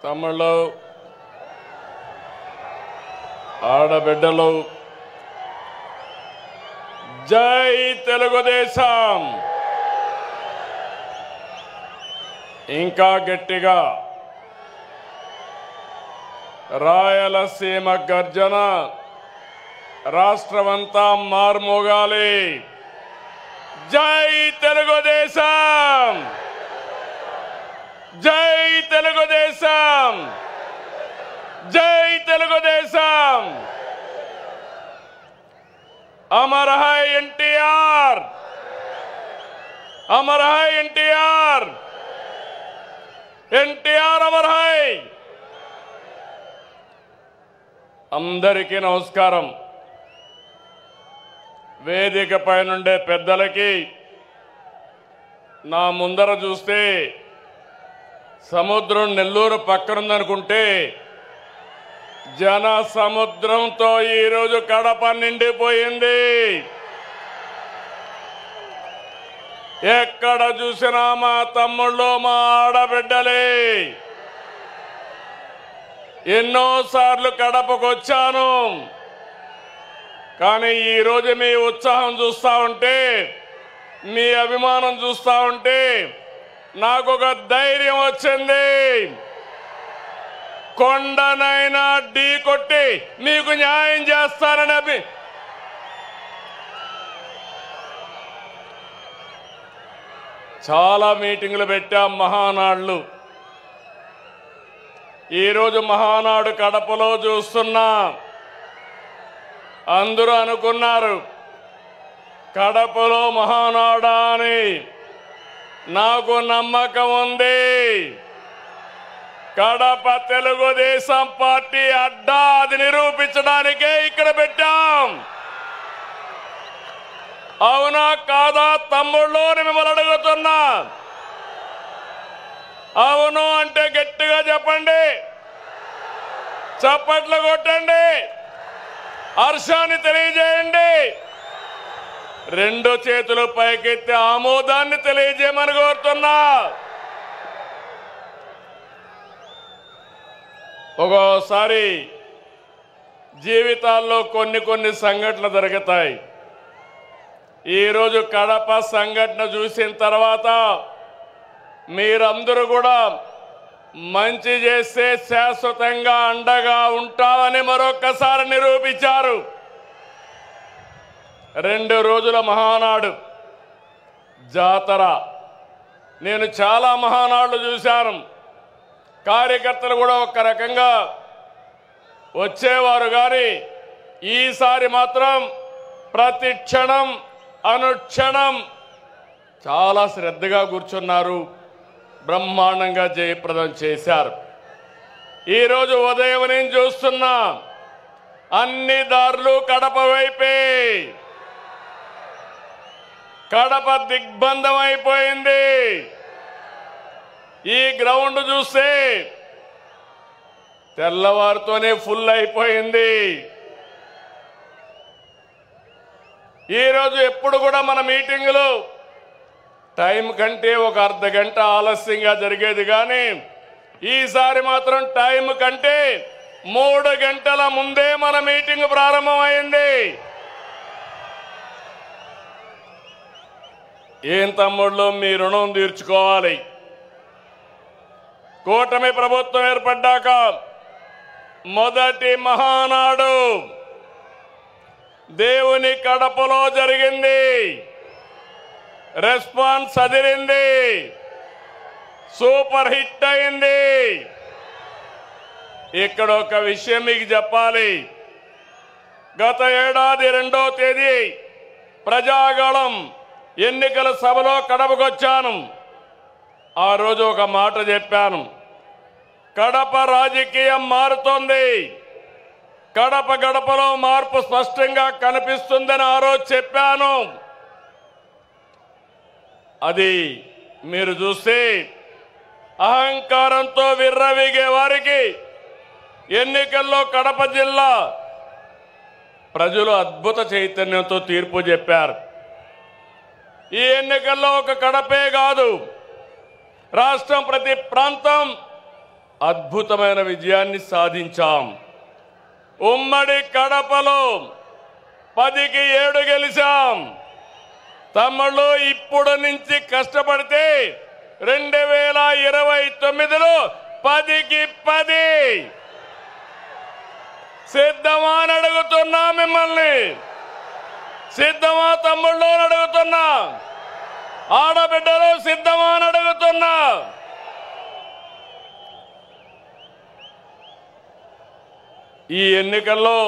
తమ్ముళ్ళు, ఆడబిడ్డలు, జై తెలుగుదేశం. ఇంకా గట్టిగా రాయలసీమ గర్జన రాష్ట్రమంతా మార్మోగాలి. జై తెలుగుదేశం, జై తెలుగుదేశం, జై తెలుగుదేశం. अमर है एनटीआर, अमर है एनटीआर, एनटीआर अमर है. అందరికీ నమస్కారం. వేదికపై నుండే పెద్దలకి, నా ముందర చూస్తే సముద్రం నెల్లూరు పక్కనుందనుకుంటే జన సముద్రంతో ఈరోజు కడప నిండిపోయింది. ఎక్కడ చూసినా మా తమ్ముళ్ళు, మా ఆడబిడ్డలే. ఎన్నోసార్లు కడపకు వచ్చాను, కానీ ఈరోజు మీ ఉత్సాహం చూస్తా ఉంటే, మీ అభిమానం చూస్తా ఉంటే నాకు ఒక ధైర్యం వచ్చింది. కొండనైనా ఢీ కొట్టి మీకు న్యాయం చేస్తానని చాలా మీటింగులు పెట్టాం, మహానాడులు. ఈరోజు మహానాడు కడపలో చూస్తున్నా. అందరూ అనుకున్నారు కడపలో మహానాడా అని. నాకు నమ్మకం ఉంది. కడప తెలుగుదేశం పార్టీ అడ్డా, అది నిరూపించడానికే ఇక్కడ పెట్టాం. అవునా కాదా తమ్ముళ్ళు మిమ్మల్ని అడుగుతున్నా? అవును అంటే గట్టిగా చెప్పండి, చప్పట్లు కొట్టండి, హర్షాన్ని తెలియజేయండి. రెండు చేతులు పైకెత్తి ఆమోదాన్ని తెలియజేయమని కోరుతున్నా. ఒక్కోసారి జీవితాల్లో కొన్ని సంఘటనలు జరుగుతాయి. ఈరోజు కడప సంఘటన చూసిన తర్వాత మీరందరూ కూడా మంచి చేస్తే శాశ్వతంగా అండగా ఉంటామని మరొక్కసారి నిరూపించారు. 2 రోజుల మహానాడు జాతర. నేను చాలా మహానాడులు చూశాను. కార్యకర్తలు కూడా ఒక రకంగా వచ్చేవారు, కానీ ఈసారి మాత్రం ప్రతి క్షణం అనుక్షణం చాలా శ్రద్ధగా కూర్చున్నారు. బ్రహ్మాండంగా జయప్రదం చేశారు. ఈరోజు ఉదయం నేను చూస్తున్నా, అన్ని దారులు కడప వైపే. కడప దిగ్బంధం అయిపోయింది. ఈ గ్రౌండ్ చూస్తే తెల్లవారితోనే ఫుల్ అయిపోయింది. ఈరోజు ఎప్పుడు కూడా మన మీటింగులు టైం కంటే ఒక అర్ధగంట ఆలస్యంగా జరిగేది, కానీ ఈసారి మాత్రం టైం కంటే 3 గంటల ముందే మన మీటింగ్ ప్రారంభమైంది. ఏం తమ్ముళ్ళు, మీ రుణం తీర్చుకోవాలి. కూటమి ప్రభుత్వం ఏర్పడ్డాక మొదటి మహానాడు దేవుని కడపలో జరిగింది. రెస్పాన్స్ అదిరింది, సూపర్ హిట్ అయింది. ఇక్కడ ఒక విషయం మీకు చెప్పాలి. గత ఏడాది 2వ తేదీ ప్రజాగళం ఎన్నికల సభలో కడపకొచ్చాను. ఆ రోజు ఒక మాట చెప్పాను, కడప రాజకీయం మారుతోంది, కడప గడపలో మార్పు స్పష్టంగా కనిపిస్తుందని ఆ రోజు చెప్పాను. అది మీరు చూస్తే అహంకారంతో విర్రవీగే వారికి ఎన్నికల్లో కడప జిల్లా ప్రజలు అద్భుత చైతన్యంతో తీర్పు చెప్పారు. ఈ ఎన్నికల్లో ఒక కడపే కాదు, రాష్ట్రం ప్రతి ప్రాంతం అద్భుతమైన విజయాన్ని సాధించాం. ఉమ్మడి కడపలో 10కి 7 గెలిచాం. తమ్ముళ్ళు ఇప్పుడు నుంచి కష్టపడితే 2029లో 10కి 10 సిద్ధమా అని అడుగుతున్నా. మిమ్మల్ని సిద్ధమా తమ్ముళ్ళు అని అడుగుతున్నా. ఆడబిడ్డలు సిద్ధమా అని అడుగుతున్నా. ఈ ఎన్నికల్లో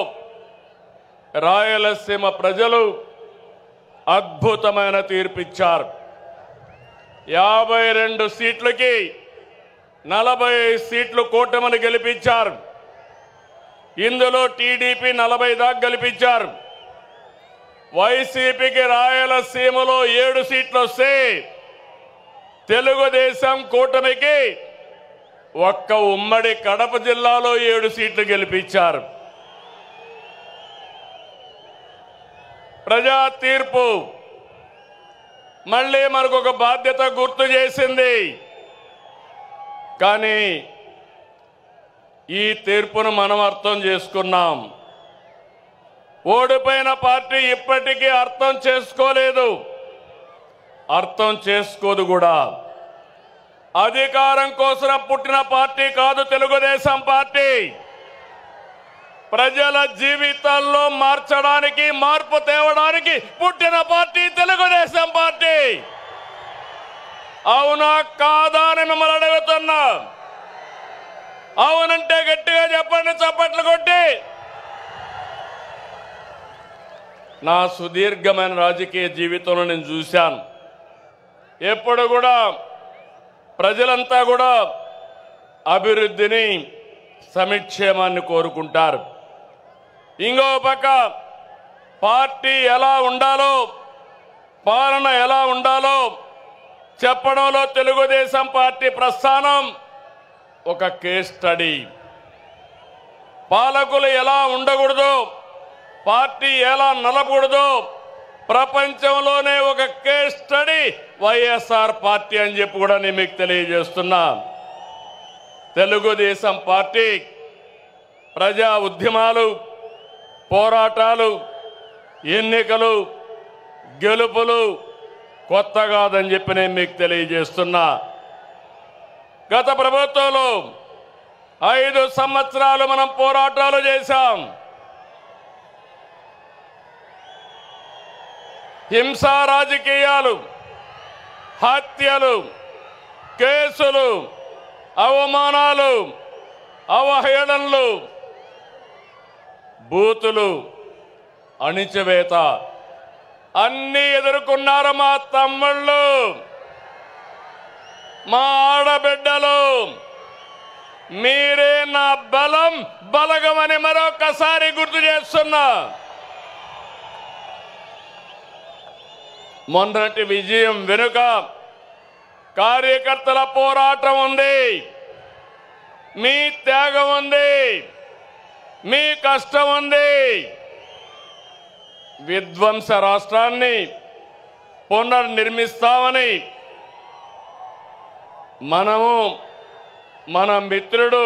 రాయలసీమ ప్రజలు అద్భుతమైన తీర్పిచ్చారు. 52 సీట్లకి 40 సీట్లు కూటమిని గెలిపించారు. ఇందులో టీడీపీ 40 దాకా గెలిపించారు. వైసీపీకి రాయలసీమలో 7 సీట్లు వస్తే తెలుగుదేశం కూటమికి ఒక్క ఉమ్మడి కడప జిల్లాలో 7 సీట్లు గెలిపించారు. ప్రజా తీర్పు మళ్ళీ మనకు ఒక బాధ్యత గుర్తు చేసింది. కానీ ఈ తీర్పును మనం అర్థం చేసుకున్నాం. ఓడిపోయిన పార్టీ ఇప్పటికీ అర్థం చేసుకోలేదు, అర్థం చేసుకోదు కూడా. అధికారం కోసం పుట్టిన పార్టీ కాదు తెలుగుదేశం పార్టీ. ప్రజల జీవితాల్లో మార్చడానికి, మార్పు తేవడానికి పుట్టిన పార్టీ తెలుగుదేశం పార్టీ. అవునా కాదా అని మిమ్మల్ని అడుగుతున్నా. అవునంటే గట్టిగా చెప్పండి, చప్పట్లు కొట్టి. నా సుదీర్ఘమైన రాజకీయ జీవితంలో నేను చూశాను, ఎప్పుడు కూడా ప్రజలంతా కూడా అభివృద్ధిని, సంక్షేమాన్ని కోరుకుంటారు. ఇంకో పక్క పార్టీ ఎలా ఉండాలో, పాలన ఎలా ఉండాలో చెప్పడంలో తెలుగుదేశం పార్టీ ప్రస్థానం ఒక కేస్ స్టడీ. పాలకులు ఎలా ఉండకూడదో, పార్టీ ఎలా నలపకూడదో ప్రపంచంలోనే ఒక కేస్ స్టడీ వైఎస్ఆర్ పార్టీ అని చెప్పి కూడా నేను మీకు తెలియజేస్తున్నా. తెలుగుదేశం పార్టీ ప్రజా ఉద్యమాలు, పోరాటాలు, ఎన్నికలు, గెలుపులు కొత్త కాదని చెప్పి నేను మీకు తెలియజేస్తున్నా. గత ప్రభుత్వంలో 5 సంవత్సరాలు మనం పోరాటాలు చేశాం. హింసా రాజకీయాలు, హత్యలు, కేసులు, అవమానాలు, అవహేళనలు, బూతులు, అణిచివేత అన్నీ ఎదుర్కొన్నారు మా తమ్ముళ్ళు, మా ఆడబిడ్డలు. మీరే నా బలం, బలగమని మరొకసారి గుర్తు చేస్తున్నా. మొన్నటి విజయం వెనుక కార్యకర్తల పోరాటం ఉంది, మీ త్యాగం ఉంది, మీ కష్టం ఉంది. విధ్వంస రాష్ట్రాన్ని పునర్నిర్మిస్తామని మనము, మన మిత్రుడు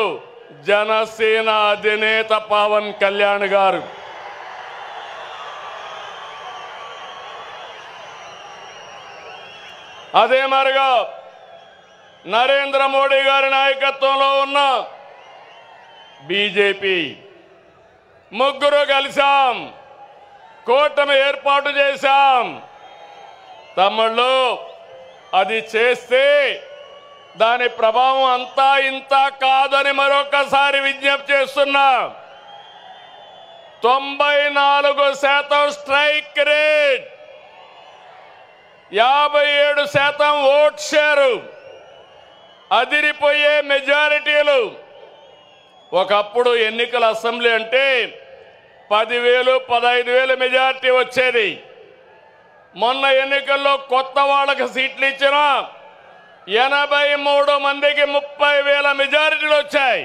జనసేన అధినేత పవన్ కళ్యాణ్ గారు అదే మరిగా నరేంద్ర మోడీ గారి నాయకత్వంలో ఉన్న బీజేపీ ముగ్గురు కలిసాం, కూటమి ఏర్పాటు చేశాం. తమ్ముళ్ళు, అది చేస్తే దాని ప్రభావం అంతా ఇంత కాదని మరొకసారి విజ్ఞప్తి చేస్తున్నా. 94% స్ట్రైక్ రేట్, 57% ఓట్ షేరు, అదిరిపోయే మెజారిటీలు. ఒకప్పుడు ఎన్నికల అసెంబ్లీ అంటే 10,000, 15,000 మెజారిటీ వచ్చేది. మొన్న ఎన్నికల్లో కొత్త వాళ్ళకి సీట్లు ఇచ్చిన 83 మందికి 30,000 మెజారిటీలు వచ్చాయి.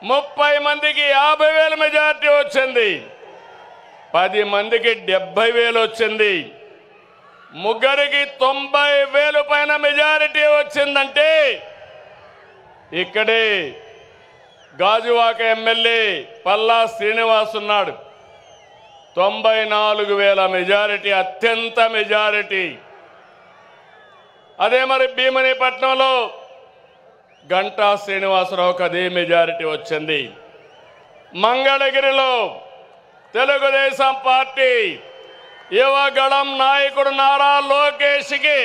30 మందికి 50,000 మెజారిటీ వచ్చింది. 10 మందికి 70,000 వచ్చింది. ముగ్గురికి 90,000 పైన మెజారిటీ వచ్చిందంటే ఇక్కడే గాజువాక ఎమ్మెల్యే పల్లా శ్రీనివాస్ ఉన్నాడు. 94,000 మెజారిటీ, అత్యంత మెజారిటీ. అదే మరి భీమనిపట్నంలో గంటా శ్రీనివాసరావుకి అదే మెజారిటీ వచ్చింది. మంగళగిరిలో తెలుగుదేశం పార్టీ యువగళం నాయకుడు నారా లోకేష్కి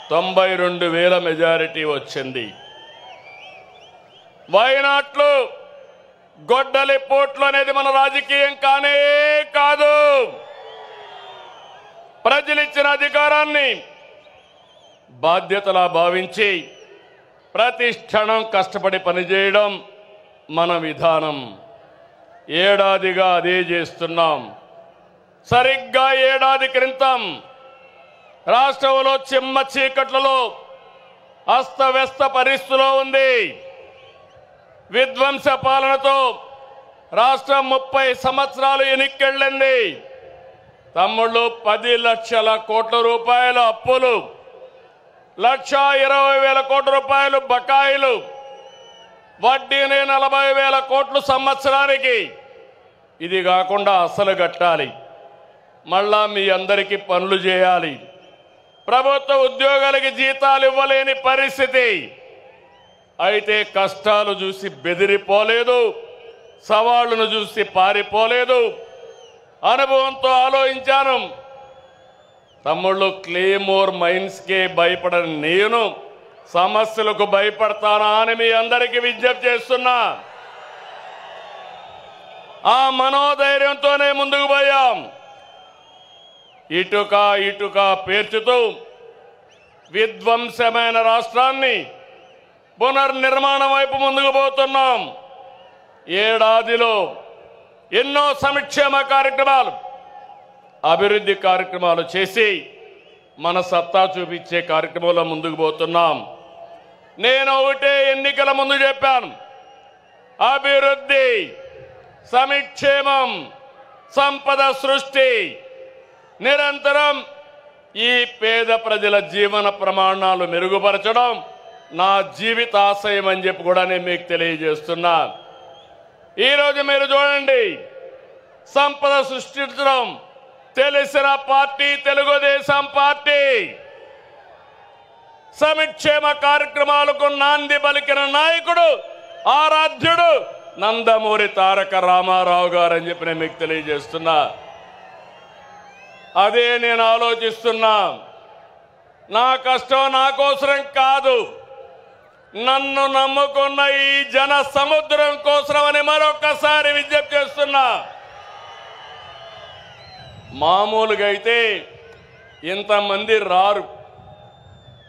92,000 మెజారిటీ వచ్చింది. వైనాట్లు గొడ్డలి పోట్లు అనేది మన రాజకీయం కానే కాదు. ప్రజలిచ్చిన అధికారాన్ని బాధ్యతలా భావించి ప్రతి క్షణం కష్టపడి పనిచేయడం మన విధానం. ఏడాదిగా అదే చేస్తున్నాం. సరిగ్గా ఏడాది క్రితం రాష్ట్రంలో చిమ్మ చీకట్లలో అస్తవ్యస్త పరిస్థితిలో ఉంది. విధ్వంస పాలనతో రాష్ట్రం 30 సంవత్సరాలు ఎన్నికెళ్ళింది. తమ్ముళ్ళు 10 లక్షల కోట్ల రూపాయల అప్పులు, 1,20,000 కోట్ల రూపాయలు బకాయిలు, వడ్డీనే 40,000 కోట్లు సంవత్సరానికి. ఇది కాకుండా అసలు కట్టాలి. మళ్ళా మీ అందరికీ పనులు చేయాలి. ప్రభుత్వ ఉద్యోగాలకి జీతాలు ఇవ్వలేని పరిస్థితి. అయితే కష్టాలు చూసి బెదిరిపోలేదు, సవాళ్లను చూసి పారిపోలేదు. అనుభవంతో ఆలోచించాను. తమ్ముళ్ళు, క్లేమోర్ మైన్స్కే భయపడని నేను సమస్యలకు భయపడతానా అని మీ అందరికీ విజ్ఞప్తి చేస్తున్నా. ఆ మనోధైర్యంతోనే ముందుకు పోయాం. ఇటుక ఇటుక పేర్చుతూ విధ్వంసమైన రాష్ట్రాన్ని పునర్నిర్మాణం వైపు ముందుకు పోతున్నాం. ఏడాదిలో ఎన్నో సంక్షేమ కార్యక్రమాలు, అభివృద్ధి కార్యక్రమాలు చేసి మన సత్తా చూపించే కార్యక్రమంలో ముందుకు పోతున్నాం. నేను ఒకటే ఎన్నికల ముందు చెప్పాను, అభివృద్ధి, సంక్షేమం, సంపద సృష్టి, నిరంతరం ఈ పేద ప్రజల జీవన ప్రమాణాలు మెరుగుపరచడం నా జీవితాశయం అని చెప్పి కూడా నేను మీకు తెలియజేస్తున్నా. ఈరోజు మీరు చూడండి, సంపద సృష్టించడం తెలిసిన పార్టీ తెలుగుదేశం పార్టీ. సంక్షేమ కార్యక్రమాలకు నాంది పలికిన నాయకుడు, ఆరాధ్యుడు నందమూరి తారక రామారావు గారు అని చెప్పి నేను మీకు తెలియజేస్తున్నా. అదే నేను ఆలోచిస్తున్నా. నా కష్టం నా కోసరం కాదు, నన్ను నమ్ముకున్న ఈ జన సముద్రం కోసమని మరొకసారి విజ్ఞప్తి చేస్తున్నా. మామూలుగా అయితే ఇంతమంది రారు.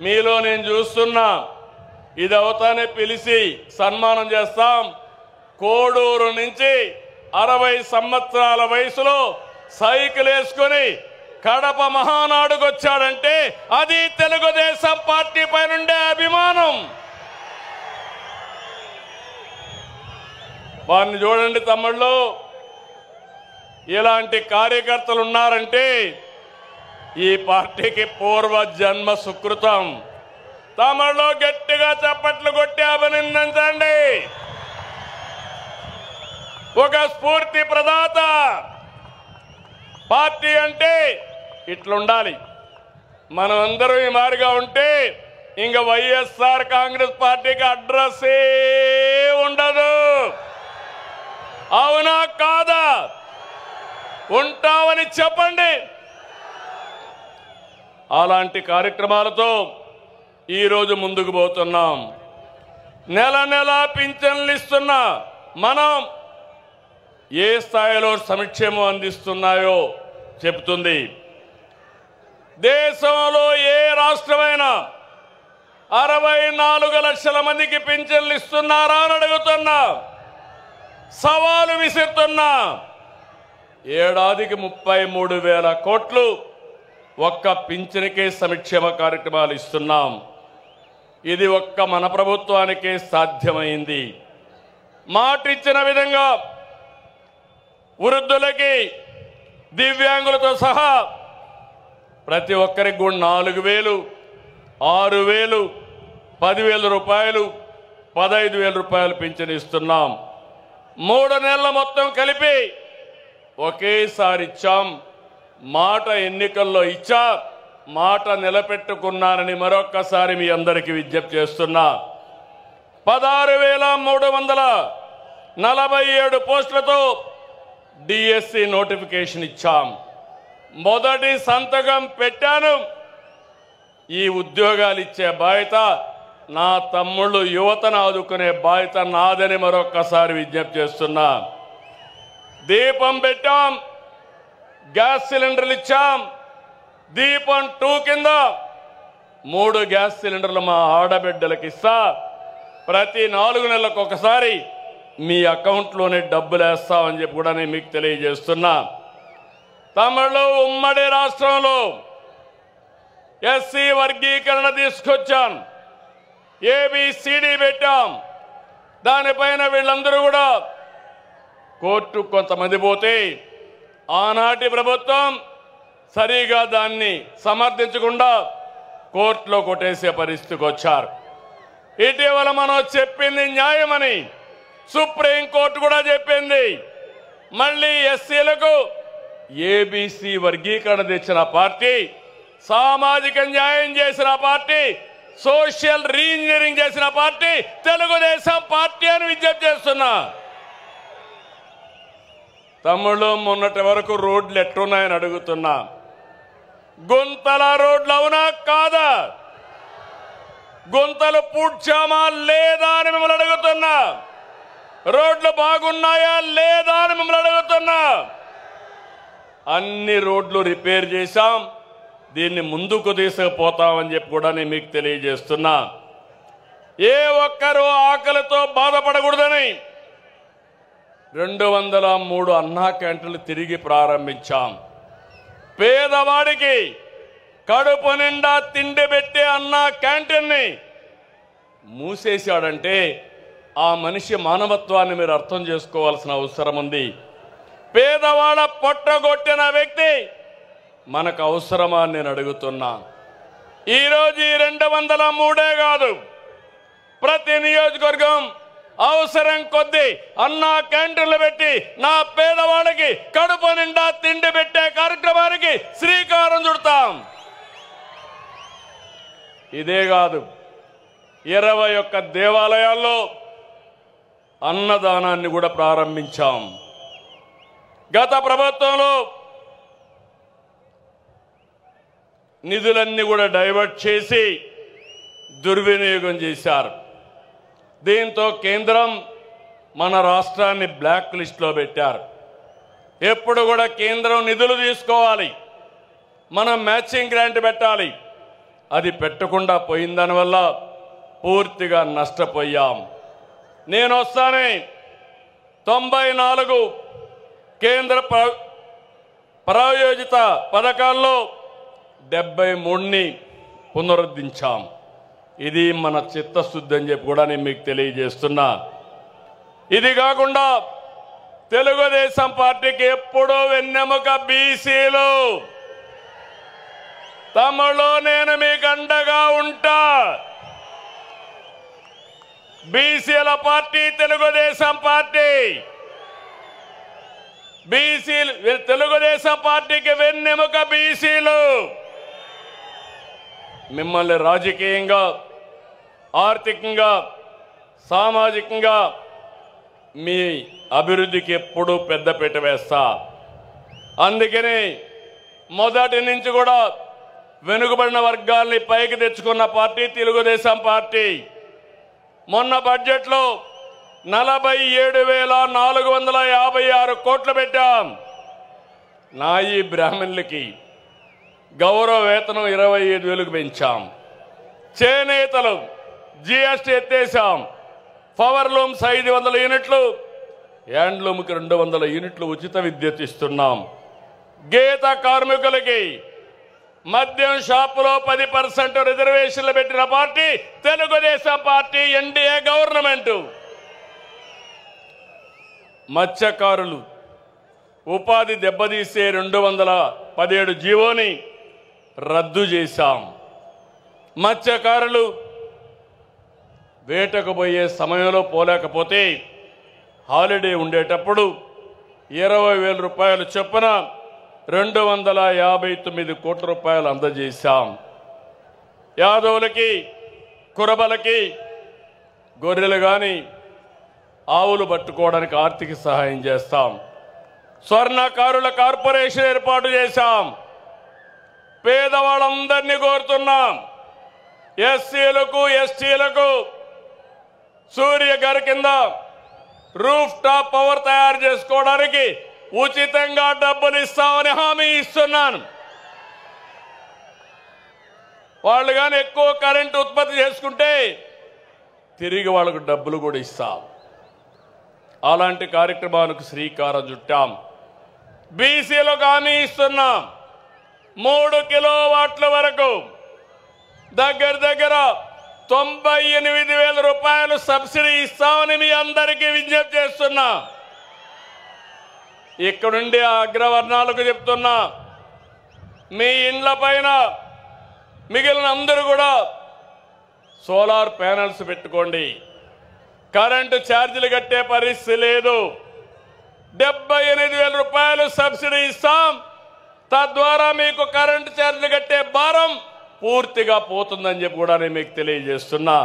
మీలో నేను చూస్తున్నా, ఇది అవుతానే పిలిచి సన్మానం చేస్తాం. కోడూరు నుంచి 60 సంవత్సరాల వయసులో సైకిల్ వేసుకొని కడప మహానాడుకు వచ్చాడంటే అది తెలుగుదేశం పార్టీ పైనుండే అభిమానం. వారిని చూడండి తమ్ముళ్ళు, ఇలాంటి కార్యకర్తలు ఉన్నారంటే ఈ పార్టీకి పూర్వ జన్మ సుకృతం. తమ్ముళ్ళు గట్టిగా చప్పట్లు కొట్టి అభినందించండి. ఒక స్ఫూర్తి ప్రదాత. పార్టీ అంటే ఇట్లుండాలి. మనం అందరం ఈ మారిగా ఉంటే ఇంక వైఎస్ఆర్ కాంగ్రెస్ పార్టీకి అడ్రస్సే ఉండదు. అవునా కాదా? ఉంటామని చెప్పండి. అలాంటి కార్యక్రమాలతో ఈరోజు ముందుకు పోతున్నాం. నెల నెల పింఛన్లు ఇస్తున్నా మనం ఏ స్థాయిలో సంక్షేమం అందిస్తున్నాయో చెబుతుంది. దేశంలో ఏ రాష్ట్రమైనా 64 లక్షల మందికి పింఛన్లు ఇస్తున్నారా అని అడుగుతున్నా. సవాలు విసురుతున్నా. ఏడాదికి 33,000 కోట్లు ఒక్క పింఛన్కే సంక్షేమ కార్యక్రమాలు ఇస్తున్నాం. ఇది ఒక్క మన ప్రభుత్వానికే సాధ్యమైంది. మాటిచ్చిన విధంగా వృద్ధులకి, దివ్యాంగులతో సహా ప్రతి ఒక్కరికి కూడా 4,000, 6,000, 10,000 రూపాయలు 15,000 రూపాయలు పింఛను ఇస్తున్నాం. 3 నెలల మొత్తం కలిపి ఒకేసారి ఇచ్చాం. మాట ఎన్నికల్లో ఇచ్చా, మాట నిలబెట్టుకున్నానని మరొక్కసారి మీ అందరికీ విజ్ఞప్తి చేస్తున్నా. 16,347 పోస్టులతో డిఎస్సి నోటిఫికేషన్ ఇచ్చాం. మొదటి సంతకం పెట్టాను. ఈ ఉద్యోగాలు ఇచ్చే బాధ్యత నా తమ్ముళ్ళు యువతను ఆదుకునే బాధ్యత నాదని మరొక్కసారి విజ్ఞప్తి చేస్తున్నా. దీపం పెట్టాం, గ్యాస్ సిలిండర్లు ఇచ్చాం. దీపం 2 కింద 3 గ్యాస్ సిలిండర్లు మా ఆడబిడ్డలకు ఇస్తా. ప్రతి 4 నెలలకు ఒకసారి మీ అకౌంట్లోనే డబ్బులు వేస్తామని చెప్పి కూడా నేను మీకు తెలియజేస్తున్నా. తమిళ ఉమ్మడి రాష్ట్రంలో ఎస్సీ వర్గీకరణ తీసుకొచ్చాను. ఏబిసిడి పెట్టాం. దానిపైన వీళ్ళందరూ కూడా కోర్టు కొంతమంది పోతే ఆనాటి ప్రభుత్వం సరిగా దాన్ని సమర్థించకుండా కోర్టులో కొట్టేసే పరిస్థితికి వచ్చారు. ఇటీవల మనం చెప్పింది న్యాయమని సుప్రీంకోర్టు కూడా చెప్పింది. మళ్ళీ ఎస్సీలకు ఏబిసి వర్గీకరణ తెచ్చిన పార్టీ, సామాజిక న్యాయం చేసిన పార్టీ, సోషల్ రీఇంజనీరింగ్ చేసిన పార్టీ తెలుగుదేశం పార్టీ అని విజ్ఞప్తి చేస్తున్నా. తమ్ముళ్ళు, మొన్నటి వరకు రోడ్లు ఎట్టున్నాయని అడుగుతున్నా. గుంతల రోడ్లు అవునా కాదా? గుంతలు పూడ్చామా లేదా అని మిమ్మల్ని అడుగుతున్నా. రోడ్లు బాగున్నాయా లేదా అని మిమ్మల్ని అడుగుతున్నా. అన్ని రోడ్లు రిపేర్ చేశాం. దీన్ని ముందుకు తీసుకుపోతామని చెప్పి కూడా నేను మీకు తెలియజేస్తున్నా. ఏ ఒక్కరూ ఆకలితో బాధపడకూడదని 203 అన్నా క్యాంటీన్లు తిరిగి ప్రారంభించాం. పేదవాడికి కడుపు నిండా తిండి పెట్టే అన్నా క్యాంటీన్ని మూసేశాడంటే ఆ మనిషి మానవత్వాన్ని మీరు అర్థం చేసుకోవాల్సిన అవసరం ఉంది. పేదవాడ పొట్టగొట్టిన వ్యక్తి మనకు అవసరమా అని నేను అడుగుతున్నా. ఈరోజు ఈ 203 కాదు, ప్రతి నియోజకవర్గం అవసరం కొద్దీ అన్నా క్యాంటీన్లు పెట్టి నా పేదవాళ్ళకి కడుపు నిండా తిండి పెట్టే కార్యక్రమానికి శ్రీకారం చుడతాం. ఇదే కాదు, 21 దేవాలయాల్లో అన్నదానాన్ని కూడా ప్రారంభించాం. గత ప్రభుత్వంలో నిధులన్నీ కూడా డైవర్ట్ చేసి దుర్వినియోగం చేశారు. దీంతో కేంద్రం మన రాష్ట్రాన్ని బ్లాక్ లిస్ట్లో పెట్టారు. ఎప్పుడు కూడా కేంద్రం నిధులు తీసుకోవాలి, మనం మ్యాచింగ్ గ్రాంట్ పెట్టాలి. అది పెట్టకుండా పోయిన దానివల్ల పూర్తిగా నష్టపోయాం. నేను వస్తానే 94 కేంద్ర ప్రాయోజిత పథకాల్లో 73ని పునరుద్ధరించాం. ఇది మన చిత్తశుద్ధి అని చెప్పి కూడా నేను మీకు తెలియజేస్తున్నా. ఇది కాకుండా తెలుగుదేశం పార్టీకి ఎప్పుడూ వెన్నెముక బీసీలు. తమలో నేను మీకు అండగా ఉంటా. బీసీల పార్టీ తెలుగుదేశం పార్టీ. బీసీలు తెలుగుదేశం పార్టీకి వెన్నెముక బీసీలు. మిమ్మల్ని రాజకీయంగా, ఆర్థికంగా, సామాజికంగా మీ అభివృద్ధికి ఎప్పుడూ పెద్దపీట వేస్తా. అందుకని మొదటి నుంచి కూడా వెనుకబడిన వర్గాల్ని పైకి తెచ్చుకున్న పార్టీ తెలుగుదేశం పార్టీ. మొన్న బడ్జెట్లో 47,456 కోట్లు పెట్టాం. నాయి బ్రాహ్మణులకి గౌరవ వేతనం 25,000కు పెంచాం. చేనేతలు జిఎస్టీ ఎత్తేసాం. పవర్ లూమ్స్ 500 యూనిట్లు, హ్యాండ్లూమ్కి 200 యూనిట్లు ఉచిత విద్యుత్ ఇస్తున్నాం. గీత కార్మికులకి మద్యం షాపులో 10% రిజర్వేషన్లు పెట్టిన party Telugu Desam party, NDA government. మత్స్యకారులు ఉపాధి దెబ్బతీసే 217 జీవోని రద్దు చేశాం. మత్స్యకారులు వేటకు పోయే సమయంలో పోలేకపోతే హాలిడే ఉండేటప్పుడు 20,000 రూపాయలు చొప్పున 259 కోట్ల రూపాయలు అందజేశాం. యాదవులకి, కురబలకి గొర్రెలు కానీ ఆవులు పట్టుకోవడానికి ఆర్థిక సహాయం చేస్తాం. స్వర్ణకారుల కార్పొరేషన్ ఏర్పాటు చేశాం. పేదవాళ్ళందరినీ కోరుతున్నాం, ఎస్సీలకు ఎస్టీలకు సూర్యగారి కింద రూఫ్ టాప్ పవర్ తయారు చేసుకోవడానికి ఉచితంగా డబ్బులు ఇస్తామని హామీ ఇస్తున్నాను. వాళ్ళు కానీ ఎక్కువ కరెంటు ఉత్పత్తి చేసుకుంటే తిరిగి వాళ్ళకు డబ్బులు కూడా ఇస్తాం. అలాంటి కార్యక్రమానికి శ్రీకారం చుట్టాం. బీసీలకు హామీ ఇస్తున్నాం. 3 కిలోవాట్ల వరకు దగ్గర 98,000 రూపాయలు సబ్సిడీ ఇస్తామని మీ అందరికీ విజ్ఞప్తి చేస్తున్నా. ఇక్కడుండి ఆ అగ్రవర్ణాలకు చెప్తున్నా, మీ ఇండ్ల పైన మిగిలిన అందరూ కూడా సోలార్ ప్యానెల్స్ పెట్టుకోండి. కరెంటు ఛార్జీలు కట్టే పరిస్థితి లేదు. 78,000 రూపాయలు సబ్సిడీ ఇస్తాం. తద్వారా మీకు కరెంటు ఛార్జీలు కట్టే భారం పూర్తిగా పోతుందని చెప్పి కూడా నేను మీకు తెలియజేస్తున్నా.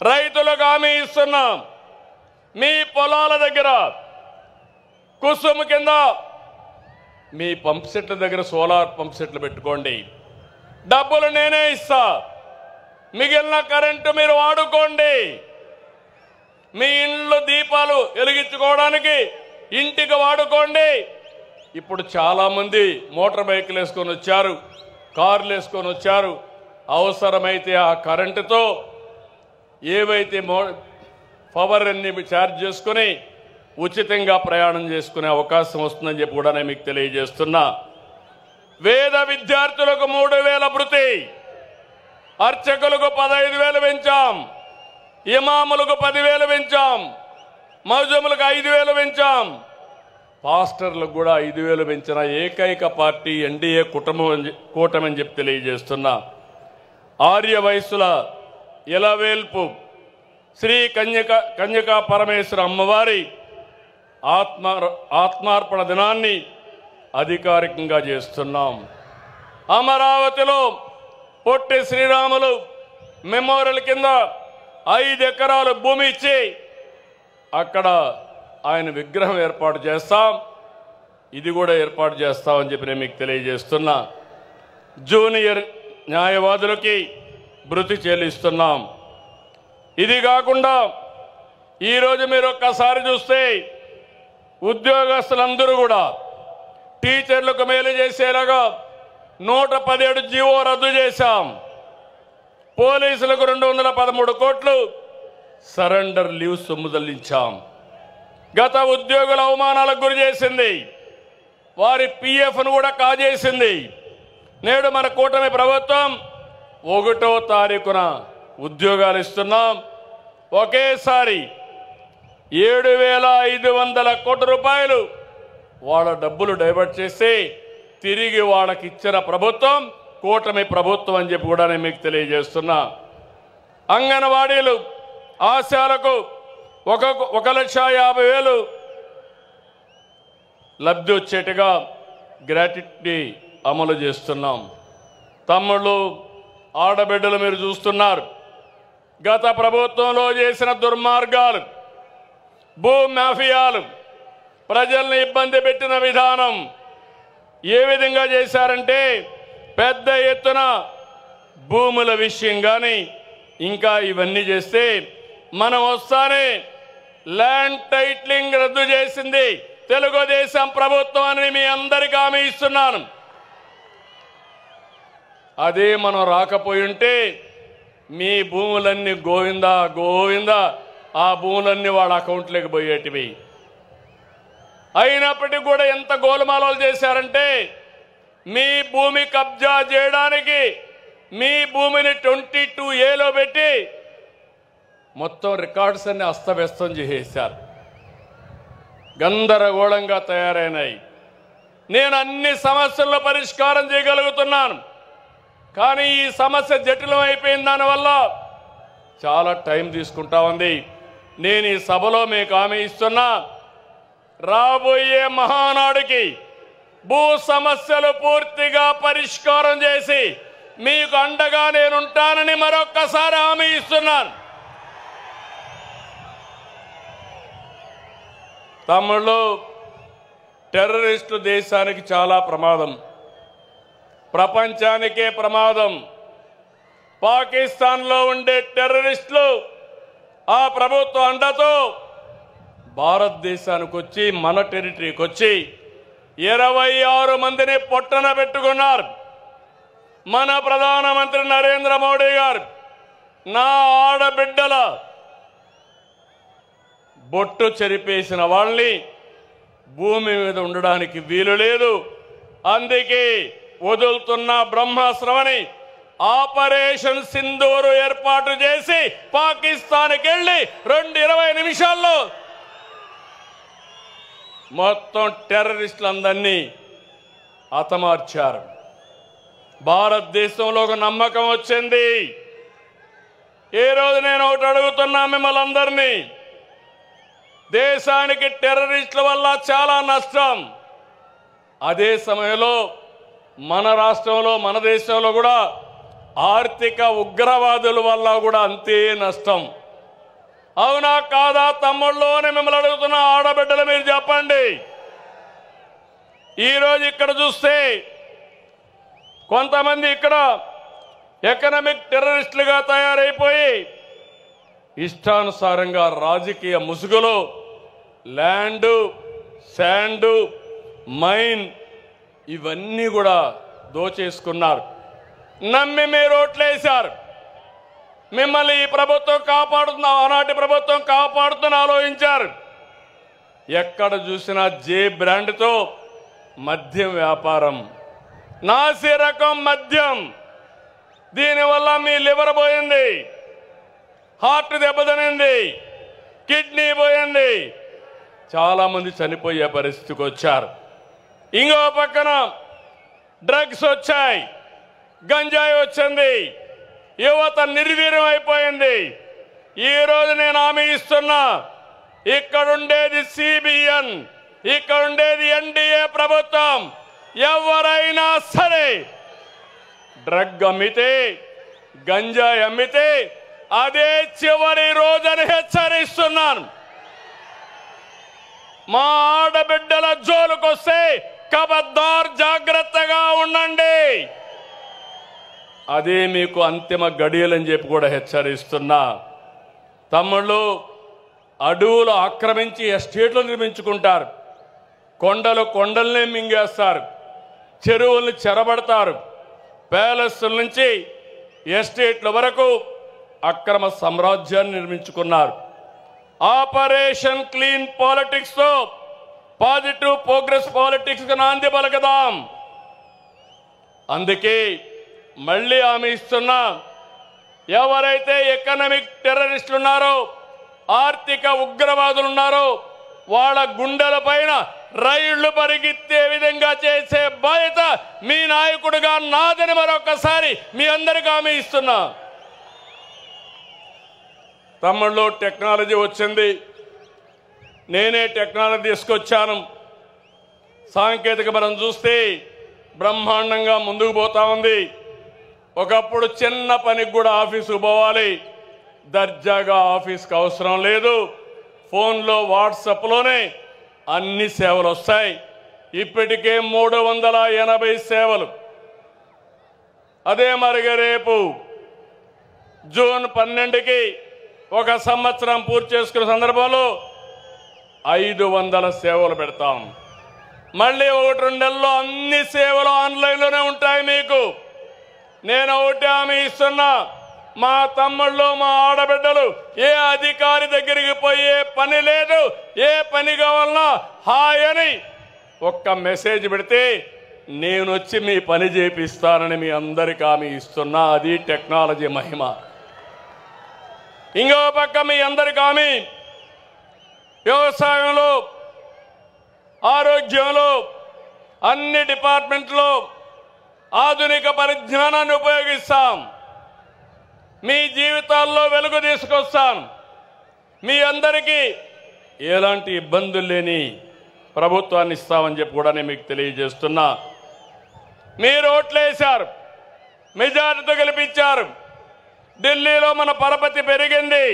రైతులకు హామీ ఇస్తున్నాం. మీ పొలాల దగ్గర కుసుమ్ కింద మీ పంప్ సెట్ల దగ్గర సోలార్ పంప్ సెట్లు పెట్టుకోండి. డబ్బులు నేనే ఇస్తా. మిగిలిన కరెంటు మీరు వాడుకోండి. మీ ఇంట్లో దీపాలు వెలిగించుకోవడానికి ఇంటికి వాడుకోండి. ఇప్పుడు చాలామంది మోటార్ బైకులు వేసుకొని వచ్చారు, కార్లు వేసుకొని వచ్చారు. అవసరమైతే ఆ కరెంటుతో ఏవైతే పవర్ అన్ని ఛార్జ్ చేసుకుని ఉచితంగా ప్రయాణం చేసుకునే అవకాశం వస్తుందని చెప్పి కూడా నేను మీకు తెలియజేస్తున్నా. వేద విద్యార్థులకు 3,000 భృతి, అర్చకులకు 15,000 పెంచాం, ఇమాములకు 10,000 పెంచాం, మౌజములకు 5,000 పెంచాం, పాస్టర్లకు కూడా 5,000 పెంచిన ఏకైక పార్టీ ఎన్డీఏ కూటమని చెప్పి తెలియజేస్తున్నా. ఆర్య వయస్సుల ఇలవేల్పు శ్రీ కన్యకా పరమేశ్వర అమ్మవారి ఆత్మార్పణ దినాన్ని అధికారికంగా చేస్తున్నాం. అమరావతిలో పొట్టి శ్రీరాములు మెమోరియల్ కింద 5 ఎకరాలు భూమి ఇచ్చి అక్కడ ఆయన విగ్రహం ఏర్పాటు చేస్తాం. ఇది కూడా ఏర్పాటు చేస్తామని చెప్పి నేను మీకు తెలియజేస్తున్నా. జూనియర్ న్యాయవాదులకి భృతి చెల్లిస్తున్నాం. ఇది కాకుండా ఈరోజు మీరు ఒక్కసారి చూస్తే ఉద్యోగస్తులందరూ కూడా టీచర్లకు మేలు చేసేలాగా 117 జీవో రద్దు చేశాం. పోలీసులకు 213 కోట్లు సరెండర్ లీవ్ సొమ్ము చెల్లించాం. గత ఉద్యోగుల అవమానాలకు గురి చేసింది, వారి పిఎఫ్ను కూడా కాజేసింది. నేడు మన కూటమి ప్రభుత్వం 1వ తారీఖున ఉద్యోగాలు ఇస్తున్నాం. ఒకేసారి 7,500 కోట్ల రూపాయలు వాళ్ళ డబ్బులు డైవర్ట్ చేసి తిరిగి వాళ్ళకి ఇచ్చిన ప్రభుత్వం కూటమి ప్రభుత్వం అని చెప్పి కూడా నేను మీకు తెలియజేస్తున్నా. అంగన్వాడీలు ఆశాలకు 1,50,000 లబ్ధి వచ్చేట్టుగా గ్రాట్యుటీ అమలు చేస్తున్నాం. తమ్ముళ్ళు, ఆడబిడ్డలు మీరు చూస్తున్నారు. గత ప్రభుత్వంలో చేసిన దుర్మార్గాలు, భూ మాఫియాలు, ప్రజల్ని ఇబ్బంది పెట్టిన విధానం ఏ విధంగా చేశారంటే పెద్ద ఎత్తున భూముల విషయం కానీ ఇంకా ఇవన్నీ చేస్తే మనం వస్తానే ల్యాండ్ టైటిలింగ్ రద్దు చేసింది తెలుగుదేశం ప్రభుత్వం అని మీ అందరికీ హామీ ఇస్తున్నాను. అదే మనం రాకపోయి ఉంటే మీ భూములన్నీ గోవిందా గోవిందా ఆ భూములన్నీ వాళ్ళ అకౌంట్లోకి పోయేటివి. అయినప్పటికీ కూడా ఎంత గోలుమాలలు చేశారంటే మీ భూమి కబ్జా చేయడానికి మీ భూమిని 22A పెట్టి మొత్తం రికార్డ్స్ అన్ని అస్తవ్యస్తం చేసేశారు. గందరగోళంగా తయారైనాయి. నేను అన్ని సమస్యల్లో పరిష్కారం చేయగలుగుతున్నాను. కానీ ఈ సమస్య జటిలం అయిపోయిన దానివల్ల చాలా టైం తీసుకుంటా ఉంది. నేను ఈ సభలో మీకు హామీ ఇస్తున్నా, రాబోయే మహానాడుకి భూ సమస్యలు పూర్తిగా పరిష్కారం చేసి మీకు అండగా నేనుంటానని మరొక్కసారి హామీ ఇస్తున్నాను. తమ్ముళ్ళు, టెర్రరిస్టులు దేశానికి చాలా ప్రమాదం, ప్రపంచానికే ప్రమాదం. పాకిస్తాన్లో ఉండే టెర్రరిస్టులు ఆ ప్రభుత్వ అండతో భారతదేశానికి వచ్చి మన టెరిటరీకి వచ్చి 26 మందిని పొట్టన పెట్టుకున్నారు. మన ప్రధానమంత్రి నరేంద్ర మోడీ గారు నా ఆడబిడ్డల బొట్టు చెరిపేసిన వాళ్ళని భూమి మీద ఉండడానికి వీలు లేదు, అందుకే వదులుతున్న బ్రహ్మాస్త్రమని ఆపరేషన్ సింధూరు ఏర్పాటు చేసి పాకిస్తాన్కి వెళ్ళి 20 నిమిషాల్లో మొత్తం టెర్రరిస్టులందరినీ హతమార్చారు. భారతదేశంలో ఒక నమ్మకం వచ్చింది. ఈ రోజు నేను ఒకటి అడుగుతున్నా మిమ్మల్ని అందరినీ, దేశానికి టెర్రరిస్టుల వల్ల చాలా నష్టం, అదే సమయంలో మన రాష్ట్రంలో మన దేశంలో కూడా ఆర్థిక ఉగ్రవాదుల వల్ల కూడా అంతే నష్టం. అవునా కాదా తమ్ముళ్ళు అని మిమ్మల్ని అడుగుతున్న ఆడబిడ్డలు మీరు చెప్పండి. ఈరోజు ఇక్కడ చూస్తే కొంతమంది ఇక్కడ ఎకనామిక్ టెర్రరిస్టులుగా తయారైపోయి ఇష్టానుసారంగా రాజకీయ ముసుగులో ల్యాండు, శాండు, మైన్ ఇవన్నీ కూడా దోచేసుకున్నారు. నమ్మి మీరు ఓట్లేశారు. మిమ్మల్ని ఈ ప్రభుత్వం కాపాడుతున్న, ఆనాటి ప్రభుత్వం కాపాడుతున్న ఆలోచించారు. ఎక్కడ చూసినా జే బ్రాండ్తో మద్యం వ్యాపారం, నాసి రకం మద్యం. దీనివల్ల మీ లివర్ పోయింది, హార్ట్ దెబ్బతినింది, కిడ్నీ పోయింది, చాలామంది చనిపోయే పరిస్థితికి వచ్చారు. ఇంకో పక్కన డ్రగ్స్ వచ్చాయి, గంజాయి వచ్చింది, యువత నిర్వీర్యం అయిపోయింది. ఈరోజు నేను హామీ ఇస్తున్నా, ఇక్కడుండేది సిబిఎన్, ఇక్కడుండేది ఎన్డీఏ ప్రభుత్వం. ఎవరైనా సరే డ్రగ్ అమ్మితే, గంజాయి అమ్మితే అదే చివరి రోజని హెచ్చరిస్తున్నాను. మా ఆడబిడ్డల జోలుకొస్తే ఖబర్దార్ జాగ్రత్తగా ఉండండి, అదే మీకు అంతిమ గడియలని చెప్పి కూడా హెచ్చరిస్తున్నా. తమ్ముళ్ళు, అడవులు ఆక్రమించి ఎస్టేట్లు నిర్మించుకుంటారు, కొండల్ని మింగేస్తారు, చెరువుల్ని చెరబడతారు, ప్యాలెస్ల నుంచి ఎస్టేట్ల వరకు అక్రమ సామ్రాజ్యాన్ని నిర్మించుకున్నారు. ఆపరేషన్ క్లీన్ పాలిటిక్స్తో పాజిటివ్ ప్రోగ్రెస్ పాలిటిక్స్కి నాంది పలకదాం. అందుకే మళ్ళీ హామీ ఇస్తున్నా, ఎవరైతే ఎకనామిక్ టెర్రరిస్టులు ఉన్నారో, ఆర్థిక ఉగ్రవాదులు ఉన్నారో వాళ్ళ గుండెల పైన రైళ్లు పరిగెత్తే విధంగా చేసే బాధ్యత మీ నాయకుడిగా నాదని మరొకసారి మీ అందరికీ హామీ ఇస్తున్నా. తమ్ముళ్ళు, టెక్నాలజీ వచ్చింది, నేనే టెక్నాలజీ తీసుకొచ్చాను. సాంకేతిక మనం చూస్తే బ్రహ్మాండంగా ముందుకు పోతా ఉంది. ఒకప్పుడు చిన్న పనికి కూడా ఆఫీసుకు పోవాలి, దర్జాగా ఆఫీస్కి అవసరం లేదు, ఫోన్లో వాట్సాప్లోనే అన్ని సేవలు వస్తాయి. ఇప్పటికే 380 సేవలు. అదే మరిగా రేపు జూన్ 12కి 1 సంవత్సరం పూర్తి చేసుకున్న సందర్భంలో 500 సేవలు పెడతాం. మళ్ళీ 1-2 నెలల్లో అన్ని సేవలు ఆన్లైన్లోనే ఉంటాయి. మీకు నేను ఒకటి హామీ ఇస్తున్నా, మా తమ్ముళ్ళు, మా ఆడబిడ్డలు ఏ అధికారి దగ్గరికి పోయే పని లేదు. ఏ పని కావాలన్నా హాయ్ అని ఒక్క మెసేజ్ పెడితే నేను వచ్చి మీ పని చేపిస్తానని మీ అందరికీ హామీ ఇస్తున్నా. అది టెక్నాలజీ మహిమ. ఇంకో పక్క మీ అందరికీ హామీ, వ్యవసాయంలో, ఆరోగ్యంలో, అన్ని డిపార్ట్మెంట్లో ఆధునిక పరిజ్ఞానాన్ని ఉపయోగిస్తాం. మీ జీవితాల్లో వెలుగు తీసుకొస్తాను. మీ అందరికీ ఎలాంటి ఇబ్బందులు లేని ప్రభుత్వాన్ని ఇస్తామని చెప్పి కూడా నేను మీకు తెలియజేస్తున్నా. మీరు ఓట్లేశారు, మెజారిటీతో గెలిపించారు. ఢిల్లీలో మన పరపతి పెరిగింది.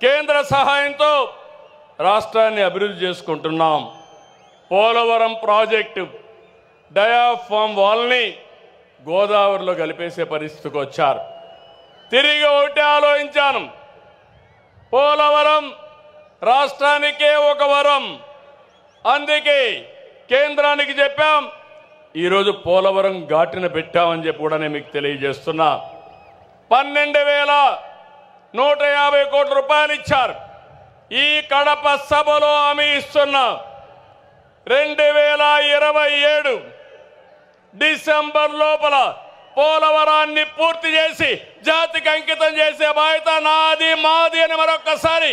కేంద్ర సహాయంతో రాష్ట్రాన్ని అభివృద్ధి చేసుకుంటున్నాం. పోలవరం ప్రాజెక్టు డయాఫామ్ వాల్ని గోదావరిలో కలిపేసే పరిస్థితికి వచ్చారు. తిరిగి ఒకటి ఆలోచించాను, పోలవరం రాష్ట్రానికే ఒక వరం. అందుకే కేంద్రానికి చెప్పాం, ఈరోజు పోలవరం ఘాటిన పెట్టామని చెప్పి కూడా నేను మీకు తెలియజేస్తున్నా. 12,150 కోట్ల రూపాయలు ఇచ్చారు. ఈ కడప సభలో హామీ ఇస్తున్నా, 2027 డిసెంబర్ లోపల పోలవరాన్ని పూర్తి చేసి జాతికి అంకితం చేసే బాధ్యత నాది, మాది అని మరొక్కసారి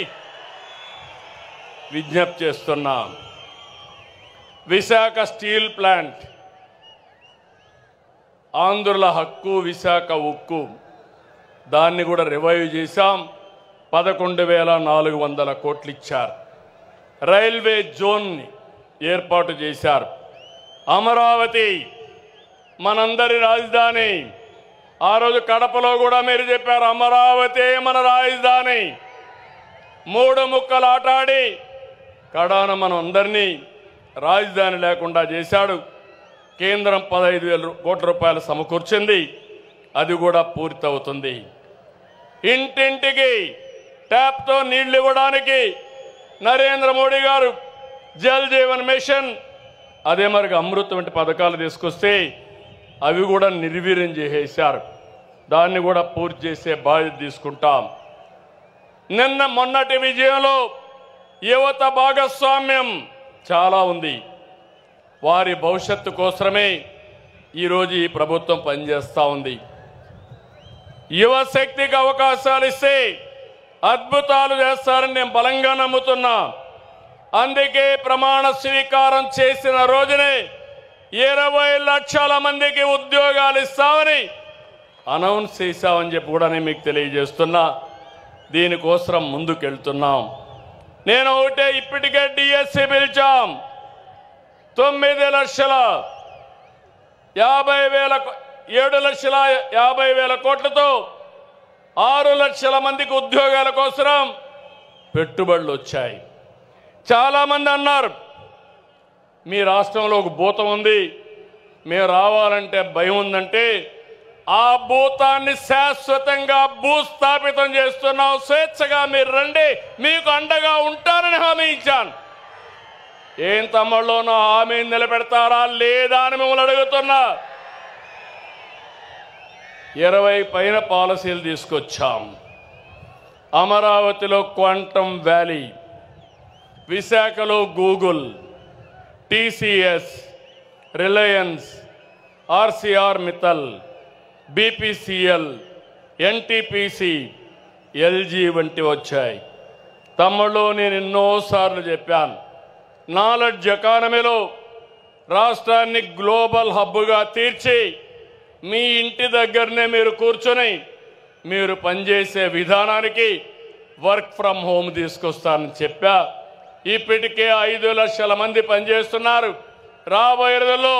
విజ్ఞప్తి చేస్తున్నా. విశాఖ స్టీల్ ప్లాంట్, ఆంధ్రుల హక్కు విశాఖ ఉక్కు, దాన్ని కూడా రివైవ్ చేశాం. 11,400 కోట్లు ఇచ్చారు. రైల్వే జోన్ని ఏర్పాటు చేశారు. అమరావతి మనందరి రాజధాని. ఆ రోజు కడపలో కూడా మీరు చెప్పారు, అమరావతి మన రాజధాని. 3 ముక్కలు ఆటాడి కడాన మనం అందరినీ రాజధాని లేకుండా చేశాడు. కేంద్రం 15,000 కోట్ల రూపాయలు సమకూర్చింది. అది కూడా పూర్తవుతుంది. ఇంటింటికి ట్యాప్తో నీళ్లు ఇవ్వడానికి నరేంద్ర మోడీ గారు జల్ జీవన్ మిషన్, అదే మరి అమృత్ వంటి పథకాలు తీసుకొస్తే అవి కూడా నిర్వీర్యం చేసేశారు. దాన్ని కూడా పూర్తి చేసే బాధ్యత తీసుకుంటాం. మొన్నటి విజయంలో యువత భాగస్వామ్యం చాలా ఉంది. వారి భవిష్యత్తు కోసమే ఈరోజు ఈ ప్రభుత్వం పనిచేస్తూ ఉంది. యువశక్తికి అవకాశాలు ఇస్తే అద్భుతాలు చేస్తారని నేను బలంగా నమ్ముతున్నా. అందుకే ప్రమాణ స్వీకారం చేసిన రోజునే 20 లక్షల మందికి ఉద్యోగాలు ఇస్తామని అనౌన్స్ చేశామని చెప్పి కూడా నేను మీకు తెలియజేస్తున్నా. దీనికోసం ముందుకెళ్తున్నాం. నేను ఒకటే, ఇప్పటికే డిఎస్సి పిలిచాం. 7,50,000 కోట్లతో 6 లక్షల మందికి ఉద్యోగాల కోసం పెట్టుబడులు వచ్చాయి. చాలామంది అన్నారు, మీ రాష్ట్రంలో ఒక భూతం ఉంది, మేము రావాలంటే భయం ఉందంటే, ఆ భూతాన్ని శాశ్వతంగా భూస్థాపితం చేస్తున్నాం. స్వేచ్ఛగా మీరు రండి, మీకు అండగా ఉంటానని హామీ ఇచ్చాను. ఏం తమ్ముళ్ళు, నా హామీని నిలబెడతారా లేదా అని మిమ్మల్ని అడుగుతున్నా. 20 పైన పాలసీలు తీసుకొచ్చాం. అమరావతిలో క్వాంటమ్ వ్యాలీ, విశాఖలో Google, TCS, Reliance, RCR Mittal, BPCL, NTPC, LG వంటి వచ్చాయి. తమ్ముళ్ళు, నేను ఎన్నోసార్లు చెప్పాను, నాలెడ్జ్ ఎకానమీలో రాష్ట్రాన్ని గ్లోబల్ హబ్గా తీర్చి మీ ఇంటి దగ్గరనే మీరు కూర్చొని మీరు పనిచేసే విధానానికి వర్క్ ఫ్రమ్ హోమ్ తీసుకొస్తానని చెప్పా. ఇప్పటికే 5 లక్షల మంది పనిచేస్తున్నారు. రాబోయే రోజుల్లో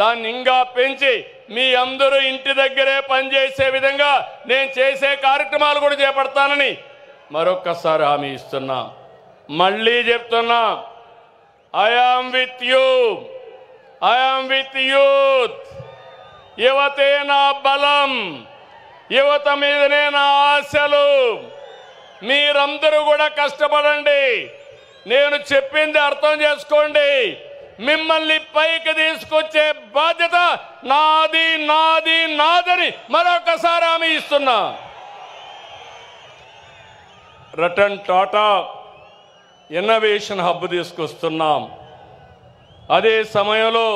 దాన్ని ఇంకా పెంచి మీ అందరూ ఇంటి దగ్గరే పనిచేసే విధంగా నేను చేసే కార్యక్రమాలు కూడా చేపడతానని మరొక్కసారి హామీ ఇస్తున్నా. మళ్ళీ చెప్తున్నా, I am with you, I am with youth. యువతే నా బలం, యువత మీదనే నా ఆశలు. మీరందరూ కూడా కష్టపడండి. నేను చెప్పింది అర్థం చేసుకోండి. మిమ్మల్ని పైకి తీసుకొచ్చే బాధ్యత నాది, నాది, నాదని మరొకసారి హామీ ఇస్తున్నా. రతన్ టాటా ఇన్నోవేషన్ హబ్ తీసుకొస్తున్నాం. అదే సమయంలో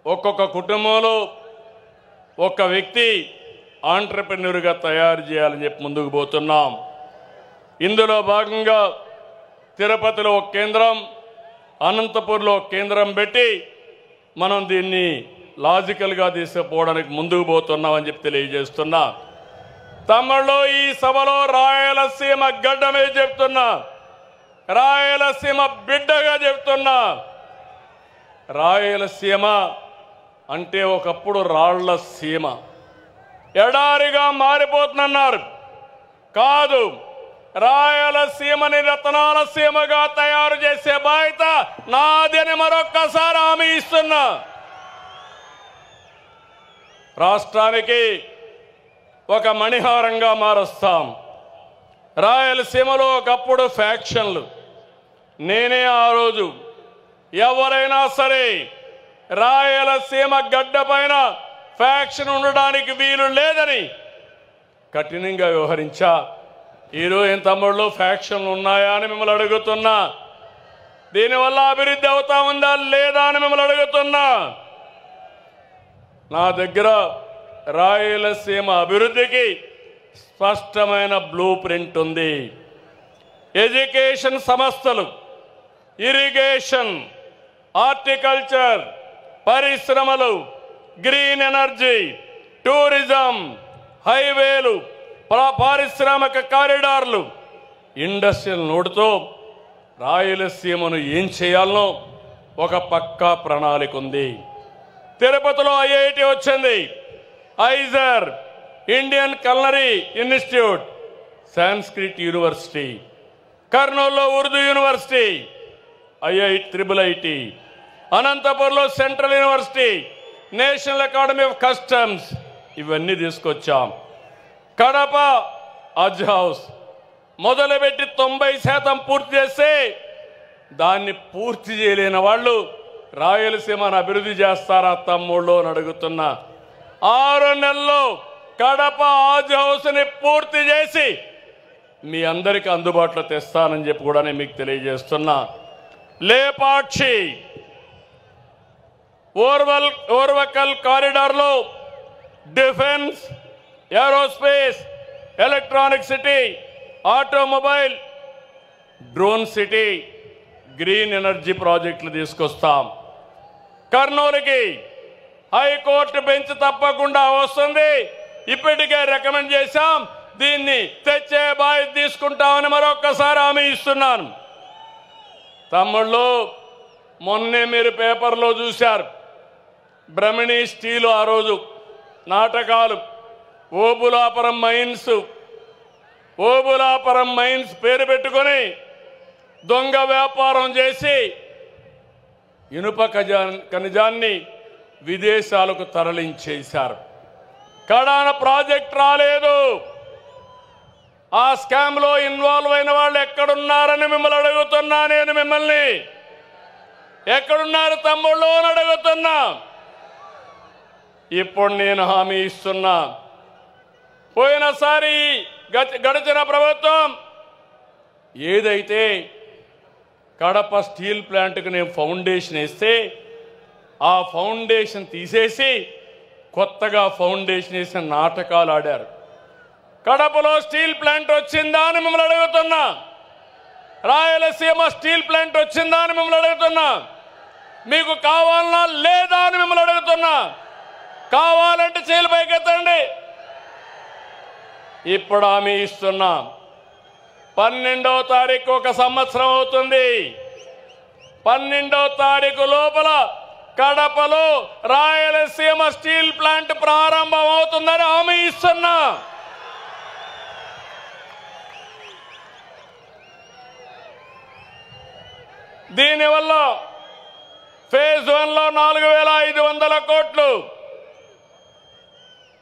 ఒక్కొక్క కుటుంబంలో ఒక వ్యక్తి ఆంట్రప్రెన్యూర్గా తయారు చేయాలని చెప్పి ముందుకు పోతున్నాం. ఇందులో భాగంగా తిరుపతిలో ఒక కేంద్రం, అనంతపూర్లో ఒక కేంద్రం పెట్టి మనం దీన్ని లాజికల్గా తీసుకుపోవడానికి ముందుకు పోతున్నామని చెప్పి తెలియజేస్తున్నా. తమ్ముళ్ళు, ఈ సభలో రాయలసీమ గడ్డ మీద చెప్తున్నా, రాయలసీమ బిడ్డగా చెప్తున్నా. రాయలసీమ అంటే ఒకప్పుడు రాళ్ల సీమ, ఎడారిగా మారిపోతున్నారు. కాదు, రాయలసీమని రతనాల సీమగా తయారు చేసే బాధ్యత నాదని మరొక్కసారి హామీ ఇస్తున్నా. రాష్ట్రానికి ఒక మణిహారంగా మారుస్తాం. రాయలసీమలో ఒకప్పుడు ఫ్యాక్షన్లు. నేనే ఆ రోజు ఎవరైనా సరే రాయలసీమ గడ్డ పైన ఫ్యాక్షన్ ఉండడానికి వీలు లేదని కఠినంగా వ్యవహరించా. ఈరోజు ఏం తమ్ముళ్ళు ఫ్యాక్షన్లు ఉన్నాయా అని మిమ్మల్ని అడుగుతున్నా. దీనివల్ల అభివృద్ధి అవుతా ఉందా లేదా అని మిమ్మల్ని అడుగుతున్నా. నా దగ్గర రాయలసీమ అభివృద్ధికి స్పష్టమైన బ్లూ ప్రింట్ ఉంది. ఎడ్యుకేషన్ సంస్థలు, ఇరిగేషన్, హార్టికల్చర్, పరిశ్రమలు, గ్రీన్ ఎనర్జీ, టూరిజం, హైవేలు, పారిశ్రామిక కారిడార్లు, ఇండస్ట్రియల్ నోడుతో రాయలసీమను ఏం చేయాలనో ఒక పక్కా ప్రణాళిక ఉంది. తిరుపతిలో ఐఐటి వచ్చింది, IISER, Indian culinary institute, Sanskrit university, కర్నూలులో ఉర్దూ యూనివర్సిటీ, ఐఐటి, అనంతపురంలో central university, national academy of customs, ఇవన్నీ తీసుకొచ్చాం. కడప హజ్ హౌస్ మొదలుపెట్టి 90% పూర్తి చేస్తే దాన్ని పూర్తి చేయలేని వాళ్ళు రాయలసీమను అభివృద్ధి చేస్తారా తమ్ముళ్ళు అని అడుగుతున్నా. 6 నెలల్లో కడప హజ్ హౌస్ని పూర్తి చేసి మీ అందరికీ అందుబాటులో తెస్తానని చెప్పి కూడా నేను మీకు తెలియజేస్తున్నా. లేపాక్షి ఓర్వకల్ కారిడార్లో defence, aerospace, electronic city, automobile, drone city, green energy ప్రాజెక్టులు తీసుకొస్తాం. కర్నూలుకి హైకోర్టు బెంచ్ తప్పకుండా వస్తుంది. ఇప్పటికే రికమెండ్ చేశాం, దీన్ని తెచ్చే బాధ్యత తీసుకుంటామని మరొక్కసారి హామీ ఇస్తున్నాను. తమ్ముళ్ళు, మొన్నే మీరు పేపర్లో చూశారు, బ్రహ్మిణి స్టీలు ఆ రోజు నాటకాలు, ఓబులాపురం మైన్స్ పేరు పెట్టుకొని దొంగ వ్యాపారం చేసి ఇనుప ఖనిజాన్ని విదేశాలకు తరలించేశారు. కడాన ప్రాజెక్ట్ రాలేదు. ఆ స్కామ్లో ఇన్వాల్వ్ అయిన వాళ్ళు ఎక్కడున్నారని మిమ్మల్ని అడుగుతున్నా. నేను మిమ్మల్ని ఎక్కడున్నారు తమ్ముళ్ళు అని అడుగుతున్నా. ఇప్పుడు నేను హామీ ఇస్తున్నా, పోయినసారి గడిచిన ప్రభుత్వం ఏదైతే కడప స్టీల్ ప్లాంట్కి నేను ఫౌండేషన్ వేస్తే ఆ ఫౌండేషన్ తీసేసి కొత్తగా ఫౌండేషన్ వేసిన నాటకాలు ఆడారు. కడపలో స్టీల్ ప్లాంట్ వచ్చిందా అని మిమ్మల్ని అడుగుతున్నా. రాయలసీమ స్టీల్ ప్లాంట్ వచ్చిందా అని మిమ్మల్ని అడుగుతున్నా. మీకు కావాలన్నా లేదా అని మిమ్మల్ని అడుగుతున్నా. కావాలంటే చేలు పైకెత్తండి. ఇప్పుడు హామీ ఇస్తున్నా, 12వ తారీఖు ఒక సంవత్సరం అవుతుంది. 12వ తారీఖు లోపల కడపలో రాయలసీమ స్టీల్ ప్లాంట్ ప్రారంభం అవుతుందని హామీ ఇస్తున్నా. దీనివల్ల ఫేజ్ 1లో 4,500 కోట్లు,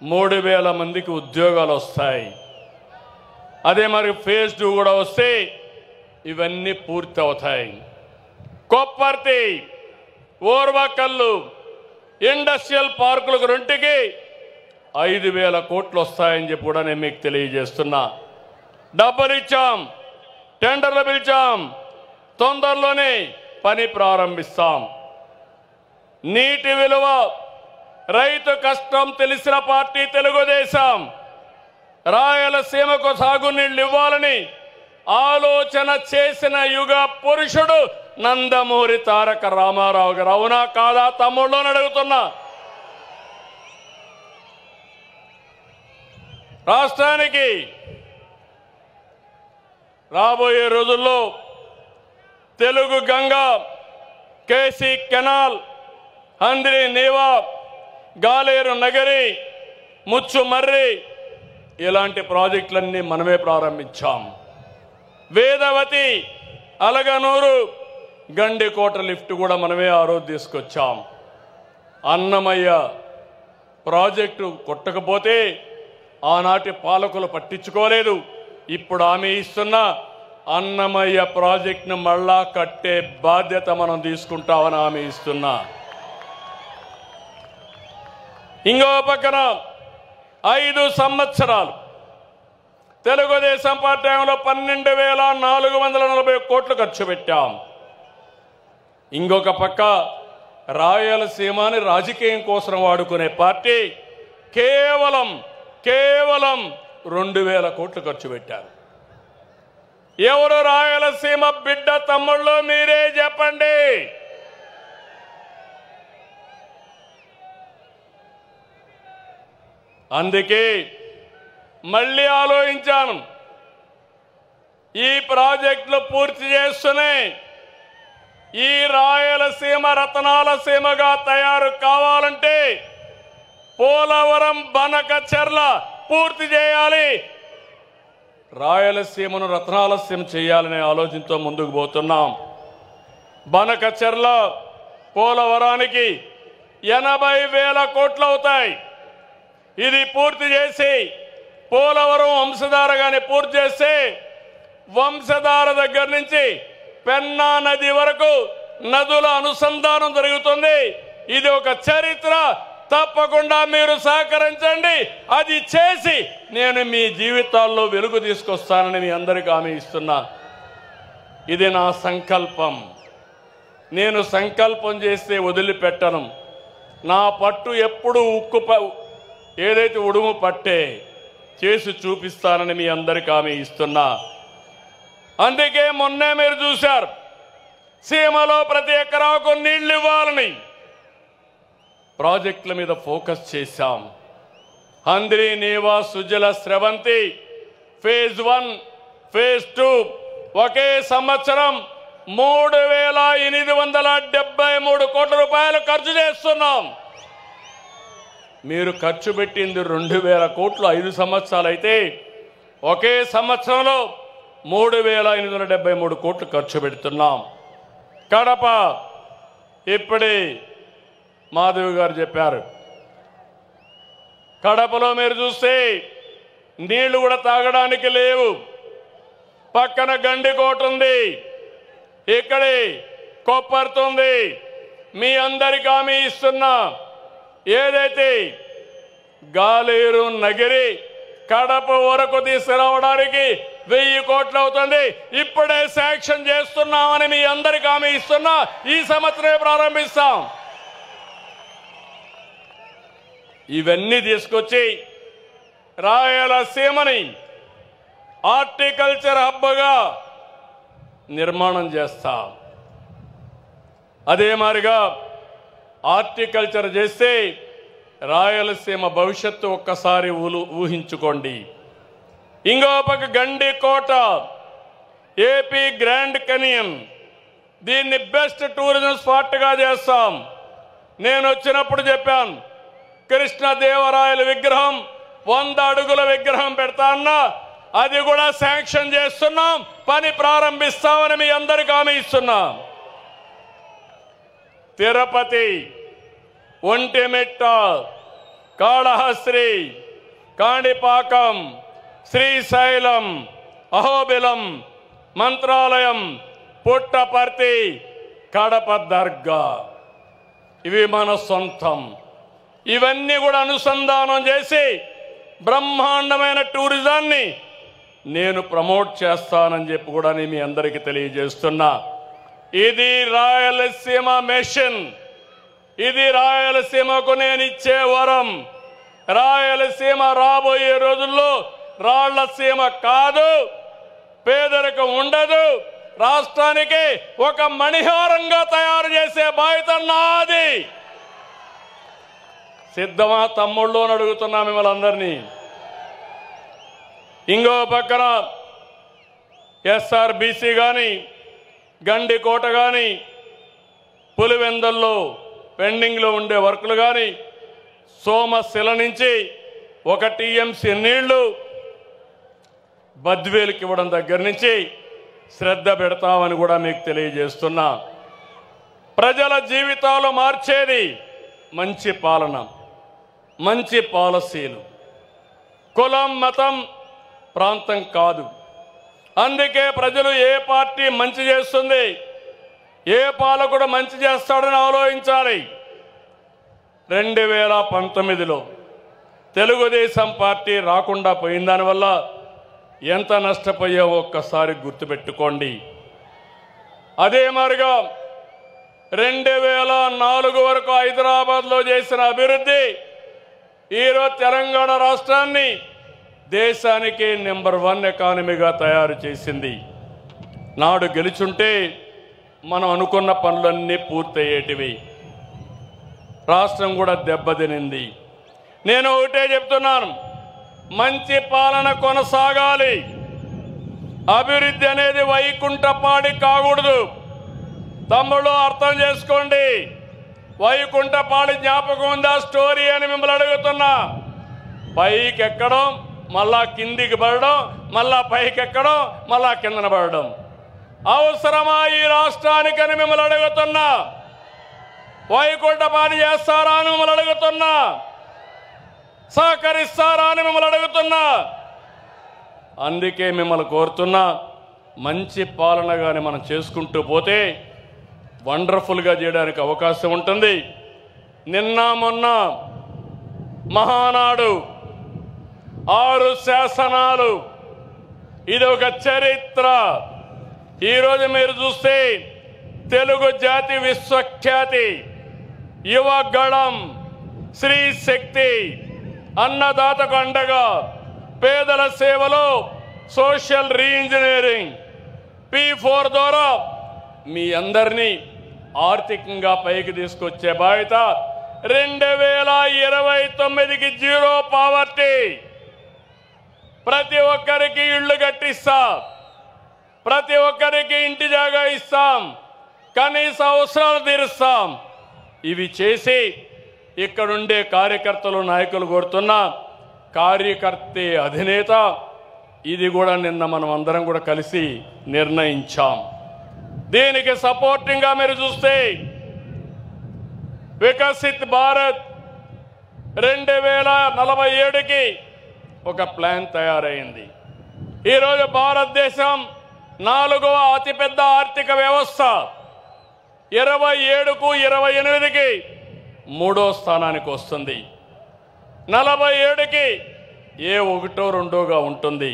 3,000 మందికి ఉద్యోగాలు వస్తాయి. అదే మరి ఫేజ్ 2 కూడా వస్తే ఇవన్నీ పూర్తి అవుతాయి. కొప్పర్తి, ఓర్వకల్లు ఇండస్ట్రియల్ పార్కులకు 2కి 5,000 కోట్లు వస్తాయని చెప్పి కూడా నేను మీకు తెలియజేస్తున్నా. డబ్బులు ఇచ్చాం, టెండర్లు పిలిచాం, తొందరలోనే పని ప్రారంభిస్తాం. నీటి విలువ, రైతు కష్టం తెలిసిన పార్టీ తెలుగుదేశం. రాయలసీమకు సాగునీళ్లు ఇవ్వాలని ఆలోచన చేసిన యుగ పురుషుడు నందమూరి తారక రామారావు గారు. అవునా కాదా తమ్ముళ్ళు అని అడుగుతున్నా. రాష్ట్రానికి రాబోయే రోజుల్లో తెలుగు గంగ, కేసీ కెనాల్, హంద్రి నీవా, గాలేరు నగరి, ముచ్చుమర్రి ఇలాంటి ప్రాజెక్టులన్నీ మనమే ప్రారంభించాం. వేదవతి, అలగనూరు, గండికోట లిఫ్ట్ కూడా మనమే ఆ రోజు తీసుకొచ్చాం. అన్నమయ్య ప్రాజెక్టు కొట్టకపోతే ఆనాటి పాలకులు పట్టించుకోలేదు. ఇప్పుడు హామీ ఇస్తున్నా అన్నమయ్య ప్రాజెక్టును మళ్ళా కట్టే బాధ్యత మనం తీసుకుంటామని హామీ ఇస్తున్నా. ఇంకో పక్కన 5 సంవత్సరాలు తెలుగుదేశం పార్టీ హయాంలో 12,440 కోట్లు ఖర్చు పెట్టాం. ఇంకొక పక్క రాయలసీమని రాజకీయం కోసం వాడుకునే పార్టీ కేవలం 2,000 కోట్లు ఖర్చు పెట్టారు. ఎవరు రాయలసీమ బిడ్డ తమ్ముళ్ళు మీరే చెప్పండి. అందుకే మళ్ళీ ఆలోచించాను. ఈ ప్రాజెక్టులు పూర్తి చేస్తూనే ఈ రాయలసీమ రతనాల సీమగా తయారు కావాలంటే పోలవరం, బనకచెర్ల పూర్తి చేయాలి. రాయలసీమను రతనాల సీమ చేయాలనే ఆలోచనతో ముందుకు పోతున్నాం. బనకచెర్ల, పోలవరానికి 80,000 కోట్లు అవుతాయి. ఇది పూర్తి చేసి పోలవరం వంశధారగానే పూర్తి చేస్తే వంశధార దగ్గర నుంచి పెన్నా నది వరకు నదుల అనుసంధానం జరుగుతుంది. ఇది ఒక చరిత్ర. తప్పకుండా మీరు సహకరించండి. అది చేసి నేను మీ జీవితాల్లో వెలుగు తీసుకొస్తానని మీ అందరికీ హామీ ఇస్తున్నా. ఇది నా సంకల్పం. నేను సంకల్పం చేస్తే వదిలిపెట్టను. నా పట్టు ఎప్పుడు ఏదైతే ఉడుము పట్టే చేసి చూపిస్తానని మీ అందరికీ హామీ ఇస్తున్నా. అందుకే మొన్నే మీరు చూశారు, సీమలో ప్రతి ఎకరాకు నీళ్లు ఇవ్వాలని ప్రాజెక్టుల మీద ఫోకస్ చేశాం. హంద్రి నీవా, సుజల, స్రవంతి ఫేజ్ 1, ఫేజ్ 2 ఒకే సంవత్సరం 3,873 కోట్ల రూపాయలు ఖర్చు చేస్తున్నాం. మీరు ఖర్చు పెట్టింది 2,000 కోట్లు 5 సంవత్సరాలు అయితే ఒకే సంవత్సరంలో 3,873 కోట్లు ఖర్చు పెడుతున్నాం. కడప ఇప్పుడే మాధవి గారు చెప్పారు. కడపలో మీరు చూస్తే నీళ్లు కూడా తాగడానికి లేవు. పక్కన గండికోట ఉంది, ఇక్కడే కొప్పర్తుంది. మీ అందరికీ హామీ ఇస్తున్నా, ఏదైతే గాలేరు నగిరి కడప వరకు తీసుకురావడానికి 1000 కోట్లు అవుతుంది. ఇప్పుడే శాంక్షన్ చేస్తున్నామని మీ అందరికీ హామీ ఇస్తున్నా. ఈ సంవత్సరమే ప్రారంభిస్తాం. ఇవన్నీ తీసుకొచ్చి రాయలసీమని హార్టికల్చర్ హబ్గా నిర్మాణం చేస్తాం. అదే మాదిరిగా హార్టికల్చర్ చేస్తే రాయలసీమ భవిష్యత్తు ఒక్కసారి ఊహించుకోండి. ఇంకో పక్క గండికోట, ఏపీ గ్రాండ్ కెనియన్, దీన్ని బెస్ట్ టూరిజం స్పాట్గా చేస్తాం. నేను వచ్చినప్పుడు చెప్పాను, కృష్ణదేవరాయల విగ్రహం 100 అడుగుల విగ్రహం పెడతా అన్నా, అది కూడా శాంక్షన్ చేస్తున్నాం. పని ప్రారంభిస్తామని మీ అందరికీ హామీ ఇస్తున్నాం. తిరుపతి, ఒంటిమిట్ట, కాళహస్త్రి, కాణిపాకం, శ్రీశైలం, అహోబిలం, మంత్రాలయం, పుట్టపర్తి, కడప దర్గా ఇవి మన సొంతం. ఇవన్నీ కూడా అనుసంధానం చేసి బ్రహ్మాండమైన టూరిజాన్ని నేను ప్రమోట్ చేస్తానని చెప్పి కూడా నేను మీ అందరికీ తెలియజేస్తున్నా. ఇది రాయలసీమ మిషన్. ఇది రాయలసీమకు నేను ఇచ్చే వరం. రాయలసీమ రాబోయే రోజుల్లో రాళ్లసీమ కాదు, పేదరికం ఉండదు. రాష్ట్రానికి ఒక మణిహారంగా తయారు చేసే బాధ్యత నాది. సిద్ధమా తమ్ముళ్ళు అని అడుగుతున్నా మిమ్మల్ని అందరినీ. ఇంకో పక్కన ఎస్ఆర్బీసీ కానీ, గండికోట కానీ, పులివెందల్లో పెండింగ్లో ఉండే వర్కులు కానీ, సోమశిల నుంచి 1 టీఎంసీ నీళ్లు బద్వేలుకి ఇవ్వడం దగ్గర నుంచి శ్రద్ధ పెడతామని కూడా మీకు తెలియజేస్తున్నా. ప్రజల జీవితాలు మార్చేది మంచి పాలన, మంచి పాలసీలు. కులం, మతం, ప్రాంతం కాదు. అందుకే ప్రజలు ఏ పార్టీ మంచి చేస్తుంది, ఏ పాలకుడు మంచి చేస్తాడని ఆలోచించాలి. 2019లో తెలుగుదేశం పార్టీ రాకుండా పోయిన దానివల్ల ఎంత నష్టపోయావో ఒక్కసారి గుర్తుపెట్టుకోండి. అదే మాదిరిగా 2004 వరకు హైదరాబాద్లో చేసిన అభివృద్ధి ఈరోజు తెలంగాణ రాష్ట్రాన్ని దేశానికి నెంబర్ 1 ఎకానమీగా తయారు చేసింది. నాడు గెలుచుంటే మనం అనుకున్న పనులన్నీ పూర్తయ్యేటివి. రాష్ట్రం కూడా దెబ్బతినింది. నేను ఒకటే చెప్తున్నాను, మంచి పాలన కొనసాగాలి. అభివృద్ధి అనేది వైకుంఠపాడి కాకూడదు. తమ్ముళ్ళు అర్థం చేసుకోండి. వైకుంఠపాడి జ్ఞాపకం ఉందా స్టోరీ అని మిమ్మల్ని అడుగుతున్నా. పైకి ఎక్కడం, మళ్ళా కిందికి పడడం, మళ్ళా పైకి ఎక్కడం, మళ్ళా కిందన పడడం అవసరమా ఈ రాష్ట్రానికని మిమ్మల్ని అడుగుతున్నా. వైకుంఠపాడి చేస్తారా అని మిమ్మల్ని అడుగుతున్నా. సహకరిస్తారా అని మిమ్మల్ని అడుగుతున్నా. అందుకే మిమ్మల్ని కోరుతున్నా, మంచి పాలన కానీ మనం చేసుకుంటూ పోతే వండర్ఫుల్గా చేయడానికి అవకాశం ఉంటుంది. నిన్న మొన్న మహానాడు, 6 శాసనాలు, ఇది ఒక చరిత్ర. ఈరోజు మీరు చూస్తే తెలుగు జాతి విశ్వఖ్యాతి, యువగళం, శ్రీ శక్తి, అన్నదాతకు అండగా, పేదల సేవలో సోషల్ రీఇంజనీరింగ్, P4 ద్వారా మీ అందరినీ ఆర్థికంగా పైకి తీసుకొచ్చే బాధ్యత. 2029కి జీరో పావర్టీ, ప్రతి ఒక్కరికి ఇళ్ళు కట్టిస్తాం, ప్రతి ఒక్కరికి ఇంటి జాగా ఇస్తాం, కనీస అవసరాలు తీరుస్తాం. ఇవి చేసి ఇక్కడుండే కార్యకర్తలు, నాయకులు కోరుతున్న కార్యకర్తే అధినేత. ఇది కూడా నిన్న మనం అందరం కూడా కలిసి నిర్ణయించాం. దీనికి సపోర్టింగ్గా మీరు చూస్తే వికసిత్ భారత్ 2047కి ఒక ప్లాన్ తయారైంది. ఈరోజు భారతదేశం 4వ అతిపెద్ద ఆర్థిక వ్యవస్థ. 27కు 28కి 3వ స్థానానికి వస్తుంది. 47కి ఏ 1, 2గా ఉంటుంది.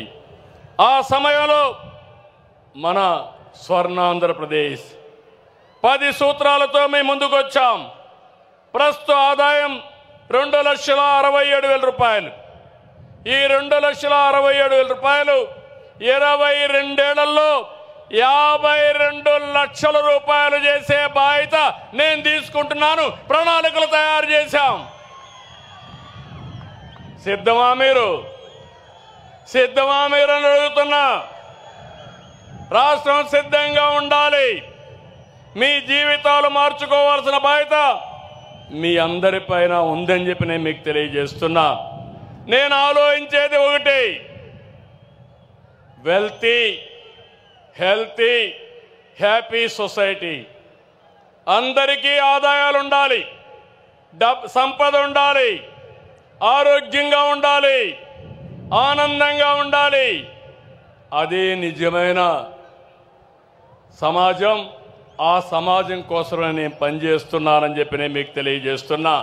ఆ సమయంలో మన స్వర్ణాంధ్రప్రదేశ్ 10 సూత్రాలతో మేము ముందుకు వచ్చాం. ప్రస్తుత ఆదాయం 2,67,000 రూపాయలు. ఈ 2,67,000 రూపాయలు 22 ఏళ్లలో 52 లక్షల రూపాయలు చేసే బాధ్యత నేను తీసుకుంటున్నాను. ప్రణాళికలు తయారు చేశాం. సిద్ధమా మీరు? సిద్ధమా మీరు అని అడుగుతున్నా. రాష్ట్రం సిద్ధంగా ఉండాలి. మీ జీవితాలు మార్చుకోవాల్సిన బాధ్యత మీ అందరిపైన ఉందని చెప్పి నేను మీకు తెలియజేస్తున్నా. నేను ఆలోచించేది ఒకటి, వెల్తీ, హెల్తీ, హ్యాపీ సొసైటీ. అందరికీ ఆదాయాలు ఉండాలి, సంపద ఉండాలి, ఆరోగ్యంగా ఉండాలి, ఆనందంగా ఉండాలి. అదే నిజమైన సమాజం. ఆ సమాజం కోసం నేను పనిచేస్తున్నానని చెప్పి నేను మీకు తెలియజేస్తున్నా.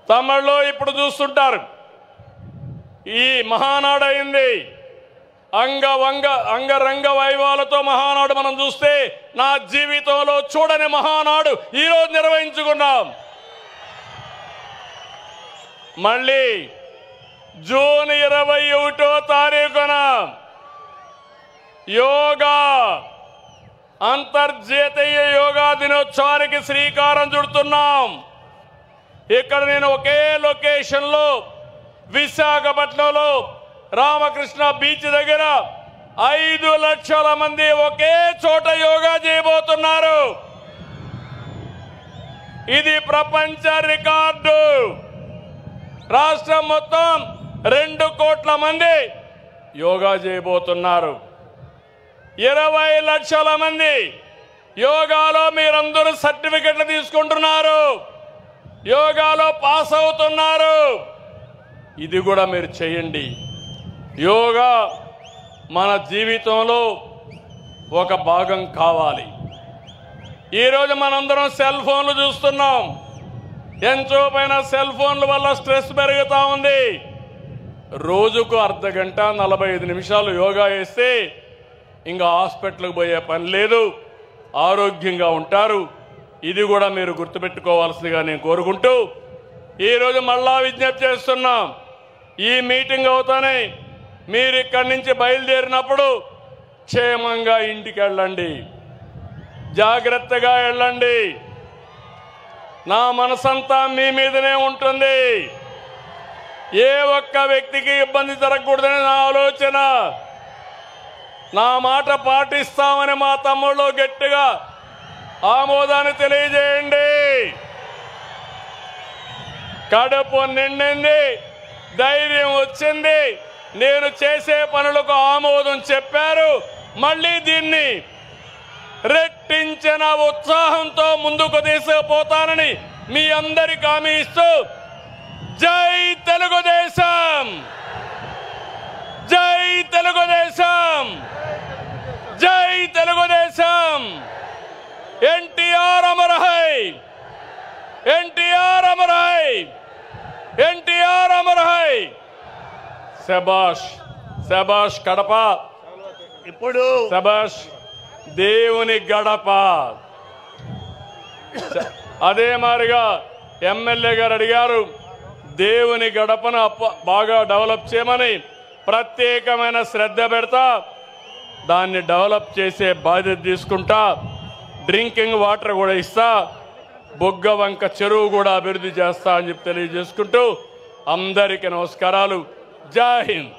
తమిళలో ఇప్పుడు చూస్తుంటారు, ఈ మహానాడు అయింది. అంగరంగ వైభవాలతో మహానాడు మనం చూస్తే నా జీవితంలో చూడని మహానాడు ఈరోజు నిర్వహించుకున్నాం. మళ్ళీ జూన్ 21వ తారీఖున యోగా, అంతర్జాతీయ యోగా దినోత్సవానికి శ్రీకారం చుడుతున్నాం. ఇక్కడ నేను ఒకే లొకేషన్లో విశాఖపట్నంలో రామకృష్ణ బీచ్ దగ్గర 5 లక్షల మంది ఒకే చోట యోగా చేయబోతున్నారు. ఇది ప్రపంచ రికార్డు. రాష్ట్రం మొత్తం 2 కోట్ల మంది యోగా చేయబోతున్నారు. 20 లక్షల మంది యోగాలో మీరందరూ సర్టిఫికెట్లు తీసుకుంటున్నారు, యోగాలో పాస్ అవుతున్నారు. ఇది కూడా మీరు చేయండి. యోగా మన జీవితంలో ఒక భాగం కావాలి. ఈరోజు మనందరం సెల్ ఫోన్లు చూస్తున్నాం. ఎంతోపైన సెల్ ఫోన్ల వల్ల స్ట్రెస్ పెరుగుతూ ఉంది. రోజుకు అర్ధ గంట 45 నిమిషాలు యోగా చేస్తే ఇంకా హాస్పిటల్కి పోయే పని లేదు, ఆరోగ్యంగా ఉంటారు. ఇది కూడా మీరు గుర్తుపెట్టుకోవాల్సిందిగా నేను కోరుకుంటూ ఈరోజు మళ్ళా విజ్ఞప్తి చేస్తున్నాం. ఈ మీటింగ్ అవుతానే మీరు ఇక్కడి నుంచి బయలుదేరినప్పుడు క్షేమంగా ఇంటికి వెళ్ళండి, జాగ్రత్తగా వెళ్ళండి. నా మనసంతా మీ మీదనే ఉంటుంది. ఏ ఒక్క వ్యక్తికి ఇబ్బంది జరగకూడదని నా ఆలోచన. నా మాట పాటిస్తామని మా తమ్ముళ్ళు గట్టిగా ఆమోదాన్ని తెలియజేయండి. కడుపు నిండింది, ధైర్యం వచ్చింది, నేను చేసే పనులకు ఆమోదం చెప్పారు. మళ్ళీ దీన్ని రెట్టించిన ఉత్సాహంతో ముందుకు తీసుకుపోతానని మీ అందరికీ హామీ ఇస్తూ జై తెలుగుదేశం, జై తెలుగుదేశం, జై Telugu Desam. NTR Amar high, NTR Amar high, NTR Amar high. శబాష్ శబాష్ కడప, ఇప్పుడు శబాష్ దేవుని గడప. అదే మాదిరిగా ఎమ్మెల్యే గారు అడిగారు, దేవుని గడపను బాగా డెవలప్ చేయమని ప్రత్యేకమైన శ్రద్ధ పెడతా, దాన్ని డెవలప్ చేసే బాధ్యత తీసుకుంటా. డ్రింకింగ్ వాటర్ కూడా ఇస్తా, బొగ్గవంక చెరువు కూడా అభివృద్ధి చేస్తా అని చెప్పి తెలియజేసుకుంటూ అందరికీ నమస్కారాలు. జై హింద్.